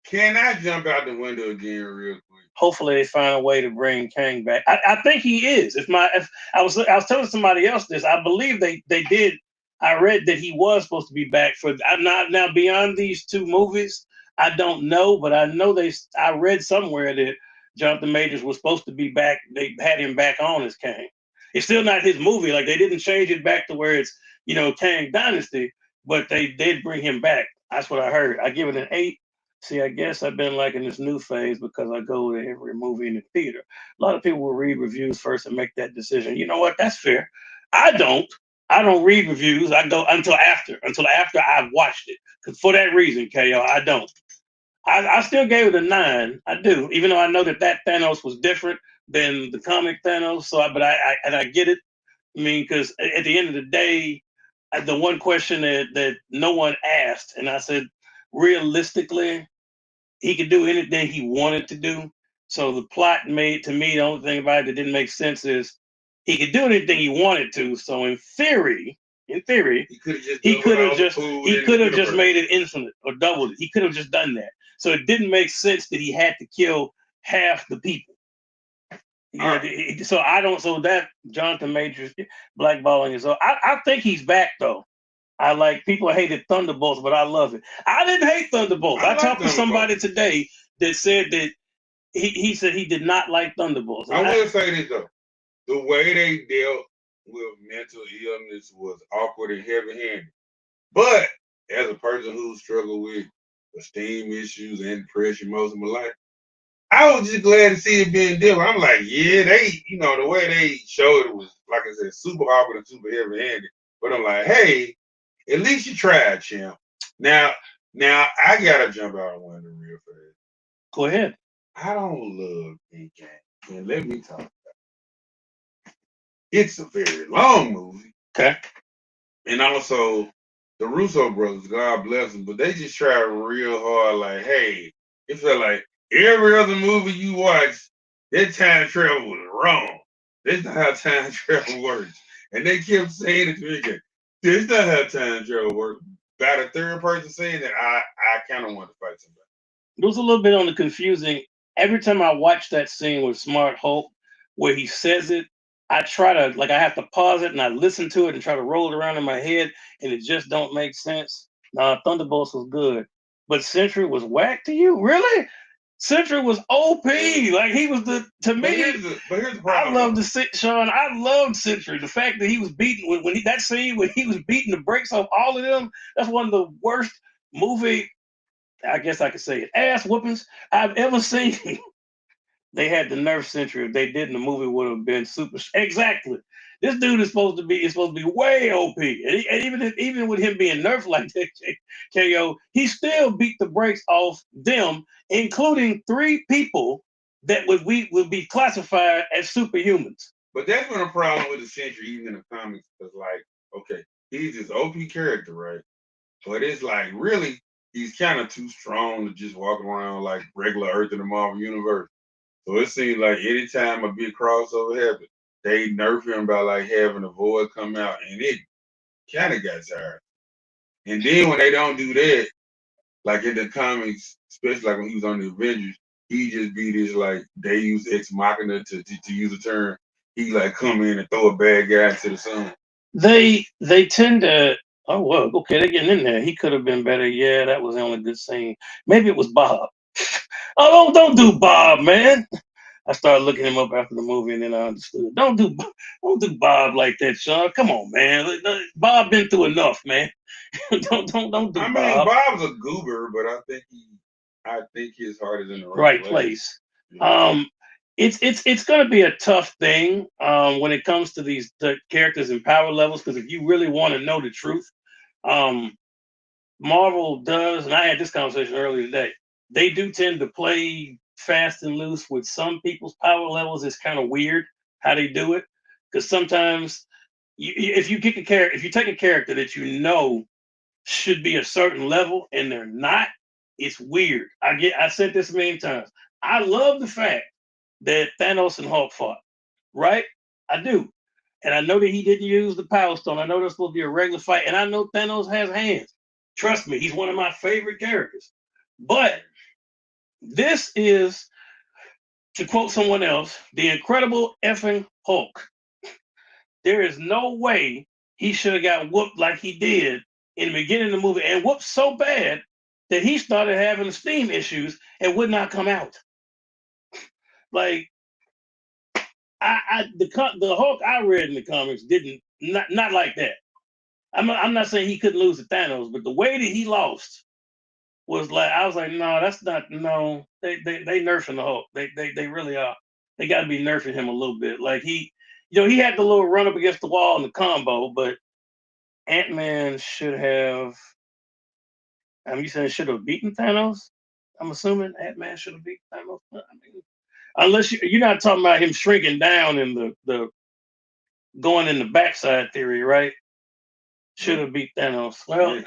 Can I jump out the window again real quick? Hopefully they find a way to bring Kang back. I think he is. If I was telling somebody else this, I believe they did. I read that he was supposed to be back for. I'm not now beyond these two movies. I don't know, but I know I read somewhere that Jonathan Majors was supposed to be back. They had him back on as Kang. It's still not his movie. Like, they didn't change it back to where it's Kang Dynasty, but they did bring him back. That's what I heard. I give it an 8. See, I guess I've been like in this new phase because I go to every movie in the theater. A lot of people will read reviews first and make that decision. You know what? That's fair. I don't. I don't read reviews. I go until after I've watched it. Because for that reason, KO, I don't. I still gave it a 9. I do, even though I know that Thanos was different than the comic Thanos. So, but I get it. I mean, because at the end of the day, the one question that no one asked, and I said, realistically, he could do anything he wanted to do. So the plot made, to me, the only thing about it that didn't make sense is he could do anything he wanted to. So in theory, he could have just made it infinite or doubled it. He could have just done that. So it didn't make sense that he had to kill half the people. So I don't. So that Jonathan Majors blackballing is. So I think he's back though. I like, people hated Thunderbolts, but I love it. I didn't hate Thunderbolts. I talked to somebody today that said that he said he did not like Thunderbolts. I will say this though, the way they dealt with mental illness was awkward and heavy-handed. But as a person who struggled with esteem issues and depression most of my life, I was just glad to see it being dealt with. I'm like, yeah, the way they showed it was, like I said, super awkward and super heavy-handed. But I'm like, hey, at least you tried, champ. Now I gotta jump out on one real fast. Go ahead. I don't love King Kang, and let me talk about it. It's a very long movie. Okay. And also, the Russo brothers, God bless them, but they just tried real hard. Like, hey, it felt like every other movie you watch, that time travel was wrong. That's not how time travel works. And they kept saying it to me again. That's not how time travel works. About a third person saying that, I kind of want to fight somebody. It was a little bit on the confusing. Every time I watch that scene with Smart Hulk, where he says it, I try to, like, I have to pause it and I listen to it and try to roll it around in my head, and it just don't make sense. Thunderbolts was good, but Sentry was whack to you, really? Sentry was OP. Like, he was to me. But here's the problem. I love Sean. I loved Sentry. The fact that he was beating that scene when he was beating the brakes off all of them. That's one of the worst movie, I guess I could say it, ass whoopings I've ever seen. They had the nerf Sentry. If they did, the movie would have been super. Exactly. This dude is supposed to be way OP, and even with him being nerfed like that, KO, he still beat the brakes off them, including 3 people that would be classified as superhumans. But that's been a problem with the Sentry, even in the comics, because, like, okay, he's this OP character, right? But it's like, really, he's kind of too strong to just walk around like regular Earth in the Marvel Universe. So it seems like anytime a big crossover happens, they nerf him by like having a void come out, and it kind of got tired. And then when they don't do that, like in the comics, especially like when he was on the Avengers, he just be this like Deus Ex Machina, to use a term. He like come in and throw a bad guy into the sun. They tend to. Oh well, okay, they're getting in there. He could have been better. Yeah, that was the only good scene. Maybe it was Bob. Oh, don't do Bob, man. I started looking him up after the movie, and then I understood. Don't do Bob like that, Sean. Come on, man. Bob been through enough, man. Don't do I mean, Bob. Bob's a goober, but I think his heart is in the right Right place. place. Yeah. Um, it's going to be a tough thing when it comes to the characters and power levels, because if you really want to know the truth, um, Marvel does, and I had this conversation earlier today. They do tend to play fast and loose with some people's power levels. It's kind of weird how they do it, because sometimes if you if you take a character that you know should be a certain level and they're not, it's weird. I said this many times. I love the fact that Thanos and Hulk fought, right? I do. And I know that he didn't use the Power Stone. I know that's supposed to be a regular fight. And I know Thanos has hands. Trust me, he's one of my favorite characters. But this is, to quote someone else, the incredible effing Hulk. There is no way he should have got whooped like he did in the beginning of the movie, and whooped so bad that he started having steam issues and would not come out. Like the Hulk I read in the comics didn't, not like that. I'm not saying he couldn't lose to Thanos, but the way that he lost was like, I was like, no, that's not, no. They nerfing the Hulk. They really are. They got to be nerfing him a little bit. Like he had the little run up against the wall in the combo, but Ant-Man should have. I mean, you saying should have beaten Thanos? I'm assuming Ant-Man should have beaten Thanos. I mean, unless you're not talking about him shrinking down in the going in the backside theory, right? Should have beat Thanos. Well, Man,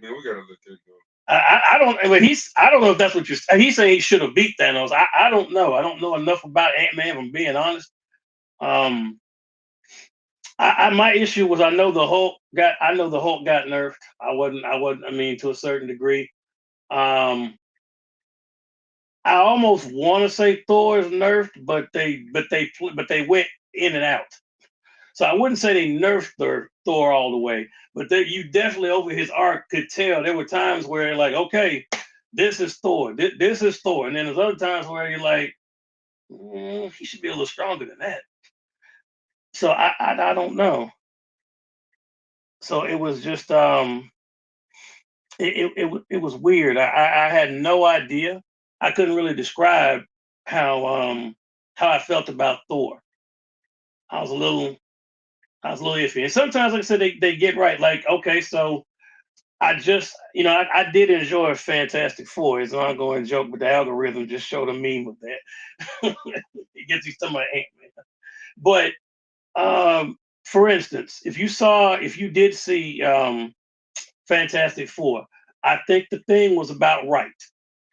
we gotta let that go. I don't. But I don't know if that's what you're. He's saying he should have beat Thanos. I don't know. I don't know enough about Ant Man, if I'm being honest. Um, my issue was I know the Hulk got nerfed. I wasn't. I mean, to a certain degree. Um, I almost want to say Thor is nerfed, but they went in and out. So I wouldn't say they nerfed Thor all the way, but you definitely over his arc could tell there were times where like, okay, this is Thor, this is Thor, and then there's other times where you're like, he should be a little stronger than that. So I don't know. So it was just it was weird. I had no idea. I couldn't really describe how how I felt about Thor. I was a little I was a little iffy. And sometimes, like I said, they get right. Like, okay, so I just, I did enjoy Fantastic Four. It's an ongoing joke, but the algorithm just showed a meme of that. It gets you some of Ant Man. But for instance, if you did see Fantastic Four, I think the thing was about right,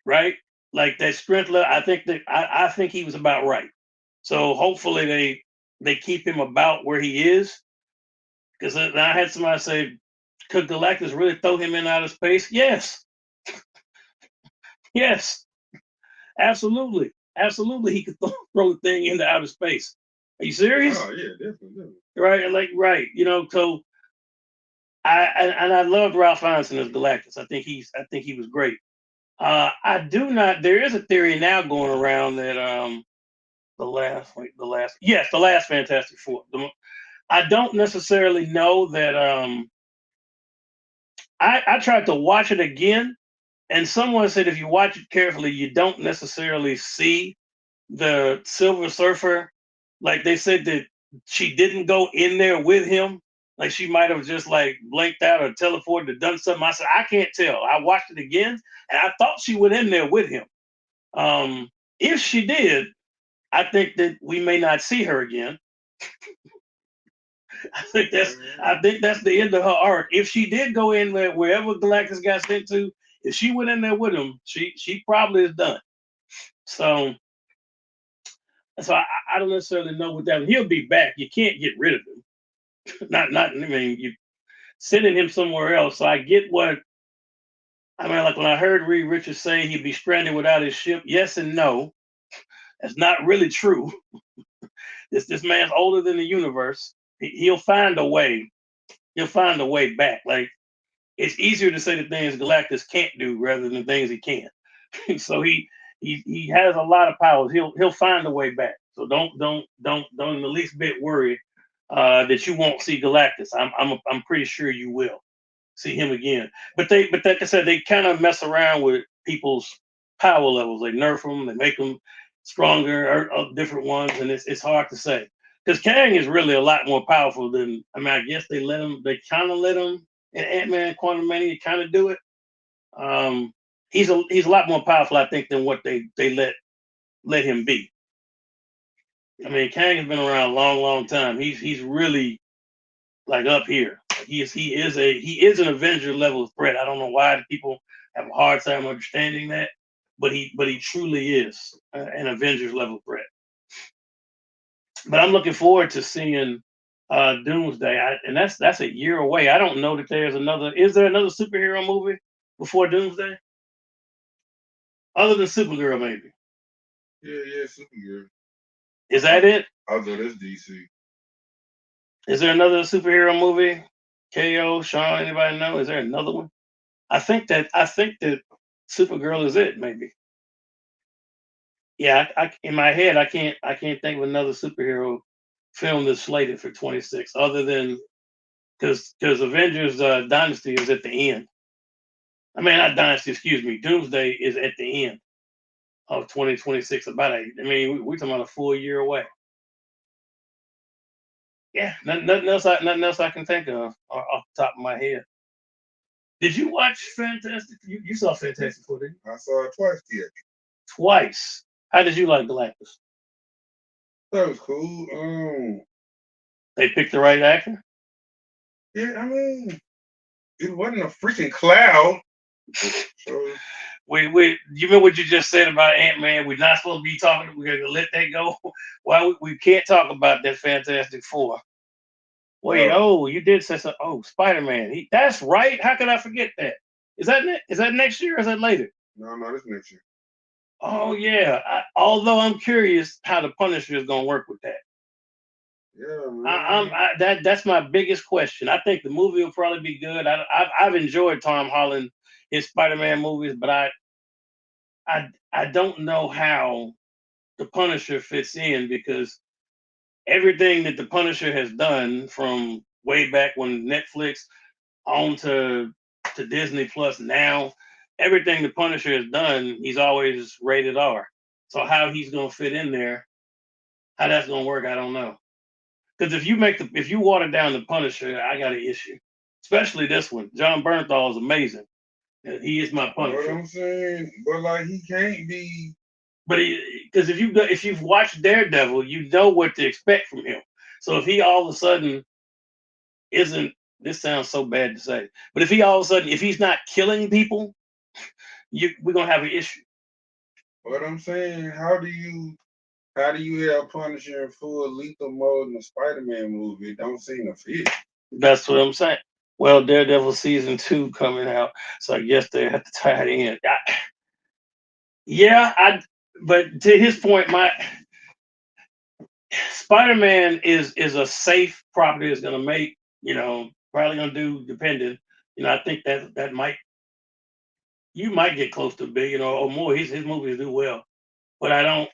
right? Like that strength level. I think he was about right. So hopefully they keep him about where he is. Because I had somebody say, could Galactus really throw him in outer space? Yes, yes, absolutely, absolutely. He could throw the thing into outer space. Are you serious? Oh yeah, definitely. Right, like right. So I loved Ralph Ineson as Galactus. I think he was great. I do not. There is a theory now going around that the last Fantastic Four. I don't necessarily know that I tried to watch it again, and someone said if you watch it carefully, you don't necessarily see the Silver Surfer. Like they said that she didn't go in there with him. Like she might have just like blinked out or teleported or done something. I said I can't tell. I watched it again, and I thought she went in there with him. If she did, I think that we may not see her again. I think that's the end of her arc. If she did go in there, wherever Galactus got sent to, if she went in there with him, she probably is done. So I don't necessarily know what that. He'll be back. You can't get rid of him. Not. I mean, you sending him somewhere else. So I get what. I mean, like when I heard Reed Richards say he'd be stranded without his ship. Yes and no. That's not really true. This man's older than the universe. He'll find a way. He'll find a way back. Like it's easier to say the things Galactus can't do rather than things he can. So he has a lot of powers. He'll find a way back. So don't in the least bit worry that you won't see Galactus. I'm pretty sure you will see him again. But like I said, they kind of mess around with people's power levels. They nerf them, they make them stronger or different ones, and it's hard to say. Because Kang is really a lot more powerful than I mean. I guess they kind of let him in Ant Man Quantumania kind of do it. Um, he's a lot more powerful, I think, than what they let him be. I mean, Kang has been around a long, long time. He's really like up here. He is an Avenger level threat. I don't know why people have a hard time understanding that, but he truly is an Avengers level threat. But I'm looking forward to seeing Doomsday, and that's a year away. I don't know that there's another. Is there another superhero movie before Doomsday, other than Supergirl? Maybe Yeah, Supergirl. is that it? I thought it's DC. Is there another superhero movie? KO, Sean, anybody know? Is there another one? I think that Supergirl is it. Maybe. Yeah, in my head, I can't think of another superhero film that's slated for 26, other than because Avengers Dynasty is at the end. I mean, not Dynasty, excuse me. Doomsday is at the end of 2026. I mean, we're talking about a full year away. Yeah, nothing else I can think of off the top of my head. Did you watch Fantastic? You saw Fantastic Four, didn't you? I saw it twice yet. Twice. How did you like Galactus? That was cool. They picked the right actor. Yeah, I mean, it wasn't a freaking cloud. So You remember what you just said about Ant-Man? We're not supposed to be talking. We're gonna let that go. Why we can't talk about that Fantastic Four? Wait, you did say so. Oh, Spider-Man. That's right. How could I forget that? Is that next year or is that later? no, this next year. Oh yeah. Although I'm curious how the Punisher is gonna work with that. Yeah, man. That's my biggest question. I think the movie will probably be good. I've enjoyed Tom Holland his Spider-Man movies, but I don't know how the Punisher fits in because everything that the Punisher has done from way back when Netflix on to Disney Plus now, everything the Punisher has done, he's always rated R. So how he's gonna fit in there, how that's gonna work, I don't know. Because if you water down the Punisher, I got an issue. Especially this one. John Bernthal is amazing. He is my What Punisher. I'm saying, but like he can't be. But because if you've watched Daredevil, you know what to expect from him. So if he all of a sudden isn't, this sounds so bad to say, but if he all of a sudden if he's not killing people, we're gonna have an issue. What I'm saying, how do you have Punisher in full lethal mode in a Spider-Man movie? It don't seem to fit. That's what I'm saying. Well, Daredevil season 2 coming out, so I guess they have to tie it in. Yeah, but to his point, my Spider-Man is a safe property that's gonna make, probably gonna do dependent. I think that you might get close to a billion or more. His movies do well. But I don't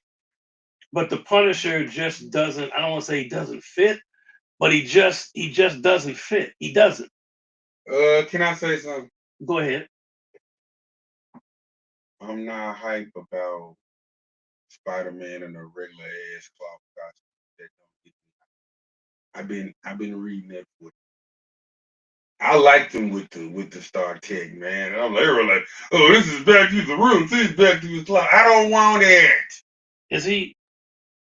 but the Punisher just doesn't, I don't want to say he doesn't fit, but he just doesn't fit. He doesn't. Can I say something? Go ahead. I'm not hype about Spider-Man in a regular ass cloth costume. That don't get me. I've been reading that for. I liked him with the Star Tech, man. They were like, oh, this is back to the room. This is back to his cloth. I don't want it. Is he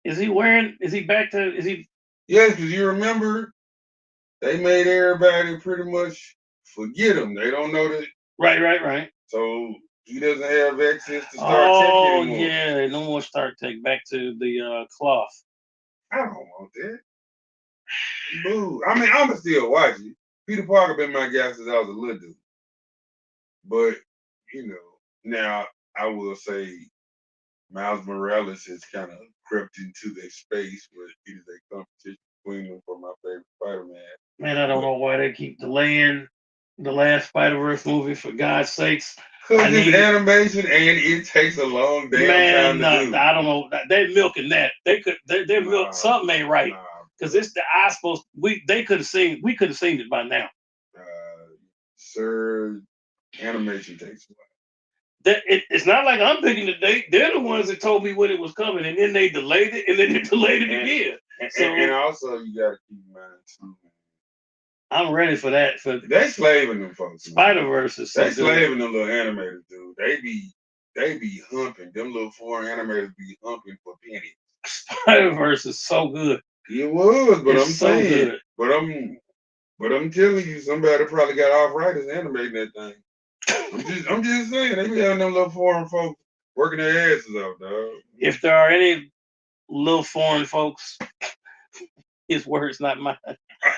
is he wearing is he back to is he Yes, because you remember they made everybody pretty much forget him. They don't know that. right. So he doesn't have access to Star Tech Oh anymore. yeah, no more Star Trek. Back to the cloth. I don't want that. Boo. I mean, I'ma still watch it. Peter Parker been my guy since I was a little dude. But, now I will say Miles Morales has kind of crept into their space where it is a competition between them for my favorite Spider-Man. Man, I don't know why they keep delaying the last Spider-Verse movie, for God's sakes. Cause I it's need animation and it takes a long damn time to do. I don't know. They're milking that. They're milk. Something ain't right. Because it's the I supposed they could have seen. We could have seen it by now. Sir, animation takes a while. It's not like I'm picking the date. They're the ones that told me when it was coming, and then they delayed it, and then they delayed it again. And also you gotta keep in mind too. I'm ready for that. For they slaving them folks. Spider-Verse is so they slaving them little animators, dude. They be humping. Them little foreign animators be humping for pennies. Spider-Verse is so good. It was, but it's I'm so saying, good. but I'm telling you, somebody probably got off right as animating that thing. I'm just saying, they be having them little foreign folks working their asses off, dog. If there are any little foreign folks, his words, not mine.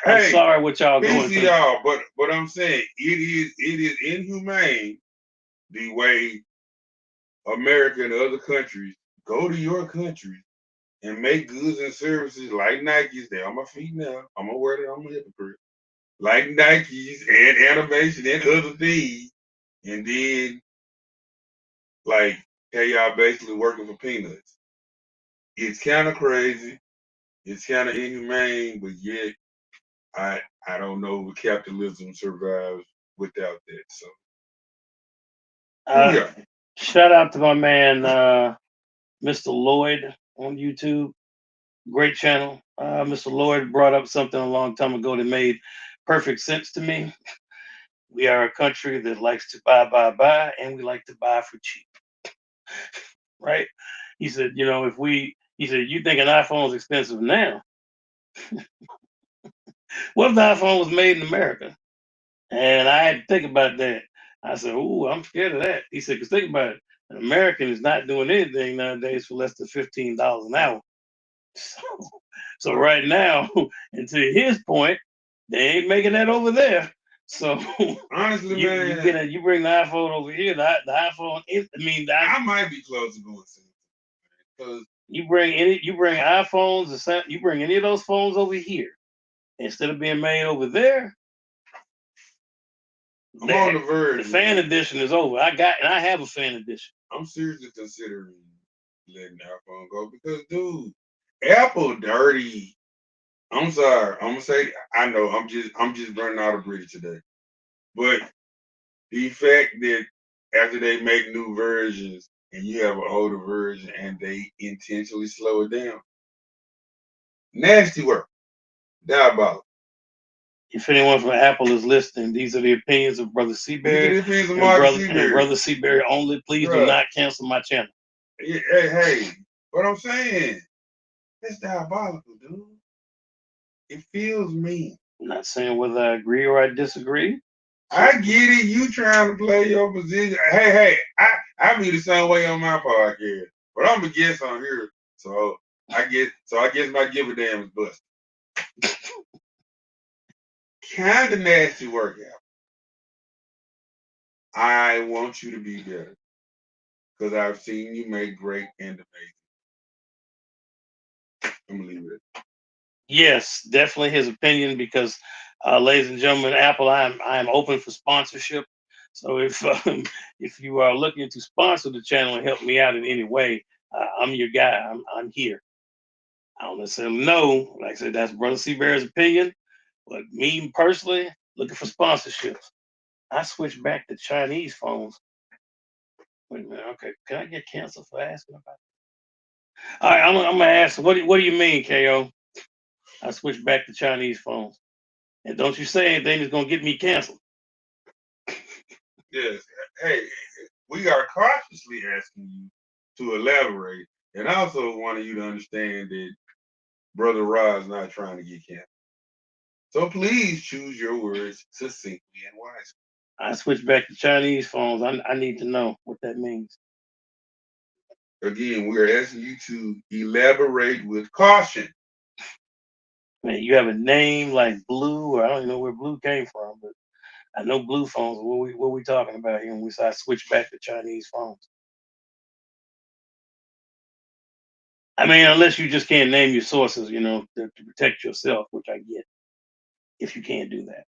I'm sorry what y'all going through. Y'all, but I'm saying it is inhumane the way America and other countries go to your country and make goods and services like Nikes. They're on my feet now. I'm gonna wear it. I'm a hypocrite. Like Nikes and animation and other things, and then like, hey, y'all basically working for peanuts. It's kind of crazy. It's kind of inhumane, but yet I don't know if capitalism survives without that. So shout out to my man Mr. Lloyd on YouTube. Great channel. Mr. Lloyd brought up something a long time ago that made perfect sense to me. We are a country that likes to buy, and we like to buy for cheap. Right? He said, he said, you think an iPhone is expensive now? What if the iPhone was made in America? And I had to think about that. I said, "Ooh, I'm scared of that." He said, "Cause think about it, an American is not doing anything nowadays for less than $15 an hour." So right now, and to his point, they ain't making that over there. So honestly, man, you bring the iPhone over here. The iPhone. I might be close to going because you bring iPhones, you bring any of those phones over here, instead of being made over there. I'm on the verge. The fan edition is over. I have a fan edition. I'm seriously considering letting iPhone go because, dude, Apple dirty. I'm sorry. I'm gonna say I know. I'm just burning out a bridge today. But the fact that after they make new versions and you have an older version and they intentionally slow it down, nasty work, diabolical. If anyone from Apple is listening, these are the opinions of Brother Seaberry and Brother Seaberry only. Please do not cancel my channel. Hey, what I'm saying, that's diabolical, dude. It feels mean. I'm not saying whether I agree or I disagree. I get it. You trying to play your position. Hey, I be the same way on my podcast, but I'm a guest on here, so I guess my give a damn is busted. Kind of nasty workout. I want you to be better because I've seen you make great and amazing. I'm gonna leave it. Yes, definitely his opinion because, ladies and gentlemen, Apple, I'm open for sponsorship. So if you are looking to sponsor the channel and help me out in any way, I'm your guy. I'm here. I don't necessarily know. Like I said, that's Brother Seabear's opinion. But me personally, looking for sponsorships. I switched back to Chinese phones. Wait a minute. Okay, can I get canceled for asking about that? All right, I'm gonna ask. What do you mean, Ko? I switched back to Chinese phones, and don't you say anything that's gonna get me canceled. Yes. Hey, we are cautiously asking you to elaborate, and I also wanted you to understand that Brother Rod's not trying to get canceled. So please choose your words succinctly and wisely. I switched back to Chinese phones. I need to know what that means. Again, we're asking you to elaborate with caution. Man, you have a name like Blue, or I don't even know where Blue came from, but I know Blue phones. What we talking about here when we say I switched back to Chinese phones? I mean, unless you just can't name your sources, to protect yourself, which I get. If you can't do that,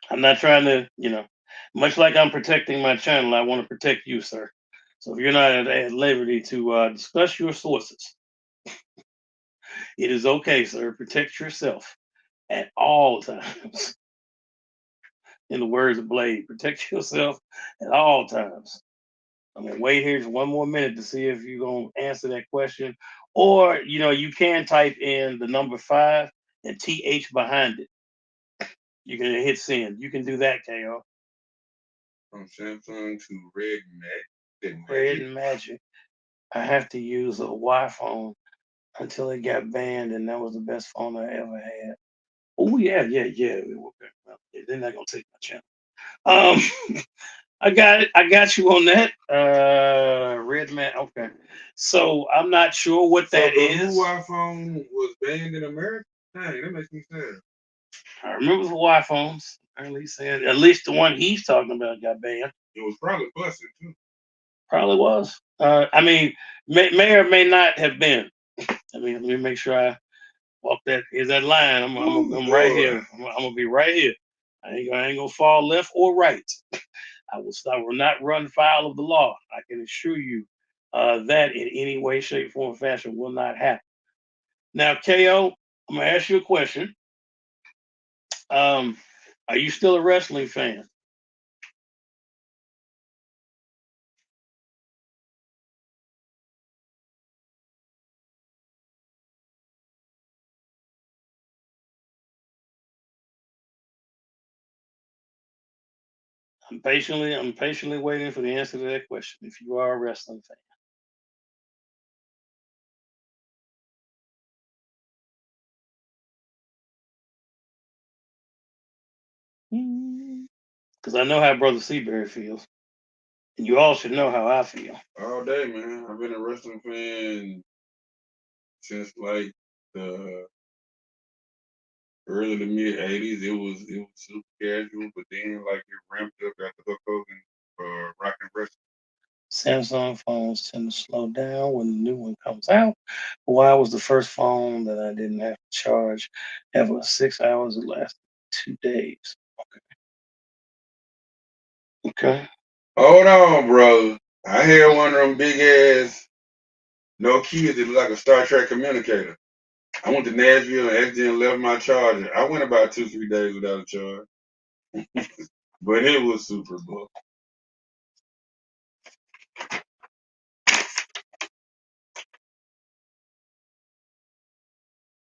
I'm not trying to, Much like I'm protecting my channel, I want to protect you, sir. So if you're not at liberty to discuss your sources, it is okay, sir. Protect yourself at all times. In the words of Blade, protect yourself at all times. I'm gonna wait here for one more minute to see if you're gonna answer that question, or you can type in the number 5 and th behind it. You can hit send. You can do that, Ko. From Samsung to Red Red Magic. Magic. I have to use a Y phone until it got banned, and that was the best phone I ever had. Oh yeah, yeah, yeah. Well, they're not gonna take my channel. Um, I got it. I got you on that. Red man. Okay. So I'm not sure what So that the is. Huawei phone was banned in America? Dang, that makes me sad. I remember the Y phones. Apparently, he said at least the one he's talking about got banned. It was probably busted too. Probably was. I mean, may or may not have been. I mean, let me make sure I walk that. Is that line? Oh I'm right boy. here. I'm gonna be right here. I ain't gonna fall left or right. I will not run foul of the law. I can assure you that in any way, shape, form, fashion will not happen. Now, Ko, I'm gonna ask you a question. Um, are you still a wrestling fan? I'm patiently waiting for the answer to that question. If you are a wrestling fan, because I know how Brother Seabury feels, and you all should know how I feel. All day, man. I've been a wrestling fan since like the early to mid '80s. It was super casual, but then like it ramped up after Hulk Hogan Rock and Wrestling. Samsung phones tend to slow down when the new one comes out. Huawei was the first phone that I didn't have to charge ever. 6 hours, it lasted 2 days. Okay. Hold on, brother. I had one of them big ass no keys that look like a Star Trek communicator. I went to Nashville and accidentally left my charger. I went about 2, 3 days without a charge, but it was super book.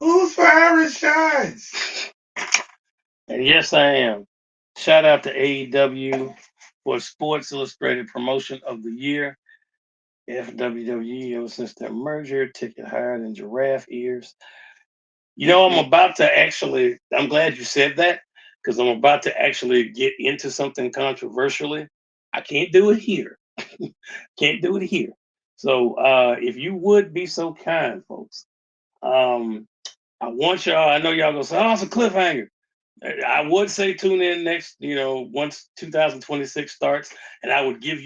Who's firing shots? And yes, I am. Shout out to AEW for Sports Illustrated Promotion of the Year. FWWE, ever since their merger, ticket higher than giraffe ears. I'm about to actually, I'm glad you said that because I'm about to actually get into something controversially. I can't do it here. Can't do it here. So if you would be so kind, folks, um, I want y'all, I know y'all gonna say, oh, it's a cliffhanger. I would say tune in next, once 2026 starts, and I would tell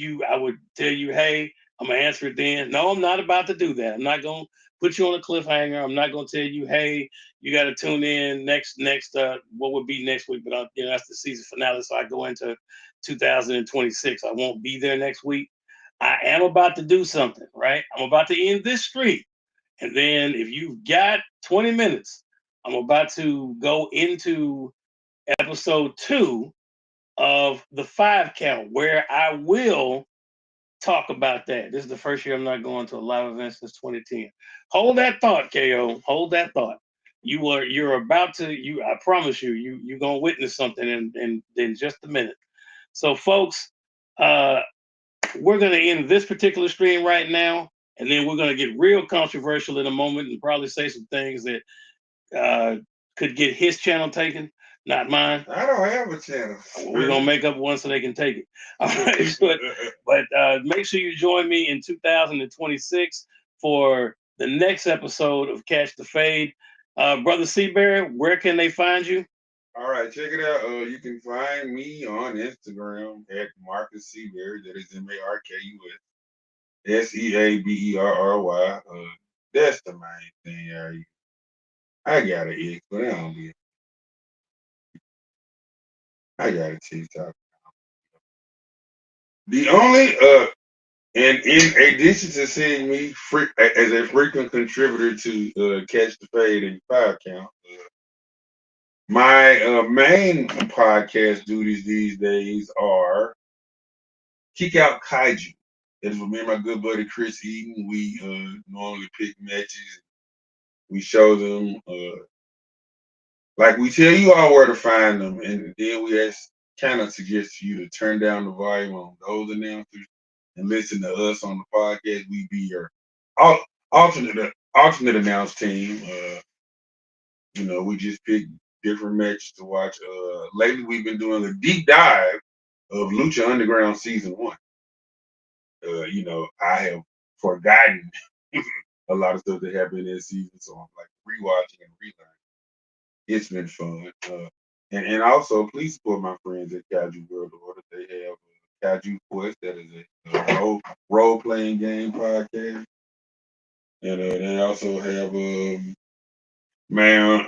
you, hey, I'm gonna answer it then. No, I'm not about to do that. I'm not gonna put you on a cliffhanger. I'm not gonna tell you, hey, you got to tune in next. What would be next week? But that's the season finale, so I go into 2026. I won't be there next week. I am about to do something, right? I'm about to end this streak, and then if you've got 20 minutes, I'm about to go into episode 2 of the 5 count, where I will talk about that. This is the first year I'm not going to a live event since 2010. Hold that thought, Ko. Hold that thought. You're about to I promise you're gonna witness something in just a minute. So folks, uh we're gonna end this particular stream right now, and then we're gonna get real controversial in a moment and probably say some things that uh, could get his channel taken, not mine. I don't have a channel. We're gonna make up one so they can take it. All right, but make sure you join me in 2026 for the next episode of Catch the Fade. Brother Seabury, where can they find you? All right, check it out. You can find me on Instagram at Marcus Seaberry. That is MarcusSeaberry. That's the main thing. I got an X, but I don't be. I got a TikTok. The only and in addition to seeing me as a frequent contributor to Catch the Fade and Five Count, my main podcast duties these days are Kick Out Kaiju. That is with me and my good buddy Chris Eaton. We normally pick matches. We show them, like we tell you all where to find them, and then we kind of suggest to you to turn down the volume on those announcers and listen to us on the podcast. We be your al- alternate announce team. We just pick different matches to watch. Lately, we've been doing a deep dive of Lucha Underground season 1. I have forgotten a lot of stuff that happened in that season, so I'm like rewatching and relearning. It's been fun. And also, please support my friends at Kaiju World Order. They have Kaiju Quest, that is a role playing game podcast, and they also have man,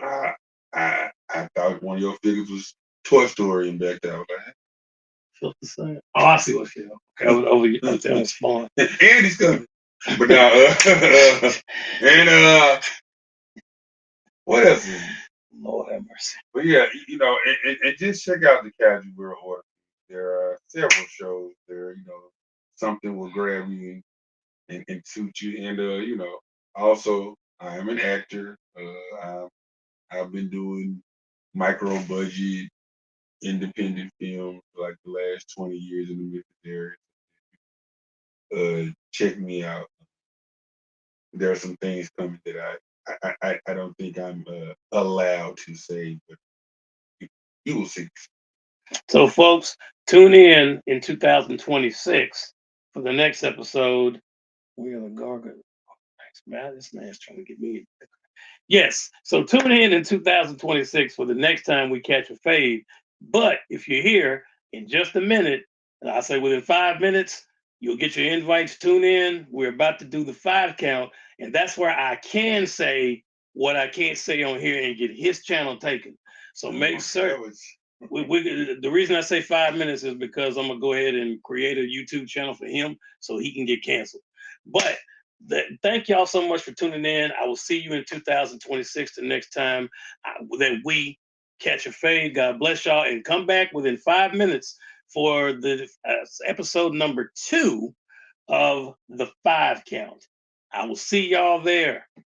I thought one of your figures was Toy Story and back there. I was like, Feel the same. Oh, I see what's here. Okay, I was over here. I was down spawn. Andy's coming. But now, what else is it? Lord have mercy. But yeah, and just check out the Casual World Order. There are several shows there. Something will grab you and suit you. And also I am an actor. I've been doing micro budget independent film for like the last 20 years in the Memphis area. Check me out. There are some things coming that I don't think I'm allowed to say, but you will see. So, folks, tune in 2026 for the next episode. We're gonna gargle. Man, this man's trying to get me. Yes. So tune in 2026 for the next time we catch a fade. But if you're here in just a minute, and I say within 5 minutes, you'll get your invites. Tune in. We're about to do the 5 count, and that's where I can say what I can't say on here and get his channel taken. So make certain. The reason I say 5 minutes is because I'm gonna go ahead and create a YouTube channel for him so he can get canceled. But thank y'all so much for tuning in. I will see you in 2026 the next time that we catch a fade. God bless y'all, and come back within 5 minutes for the episode number 2 of the 5 count. I will see y'all there.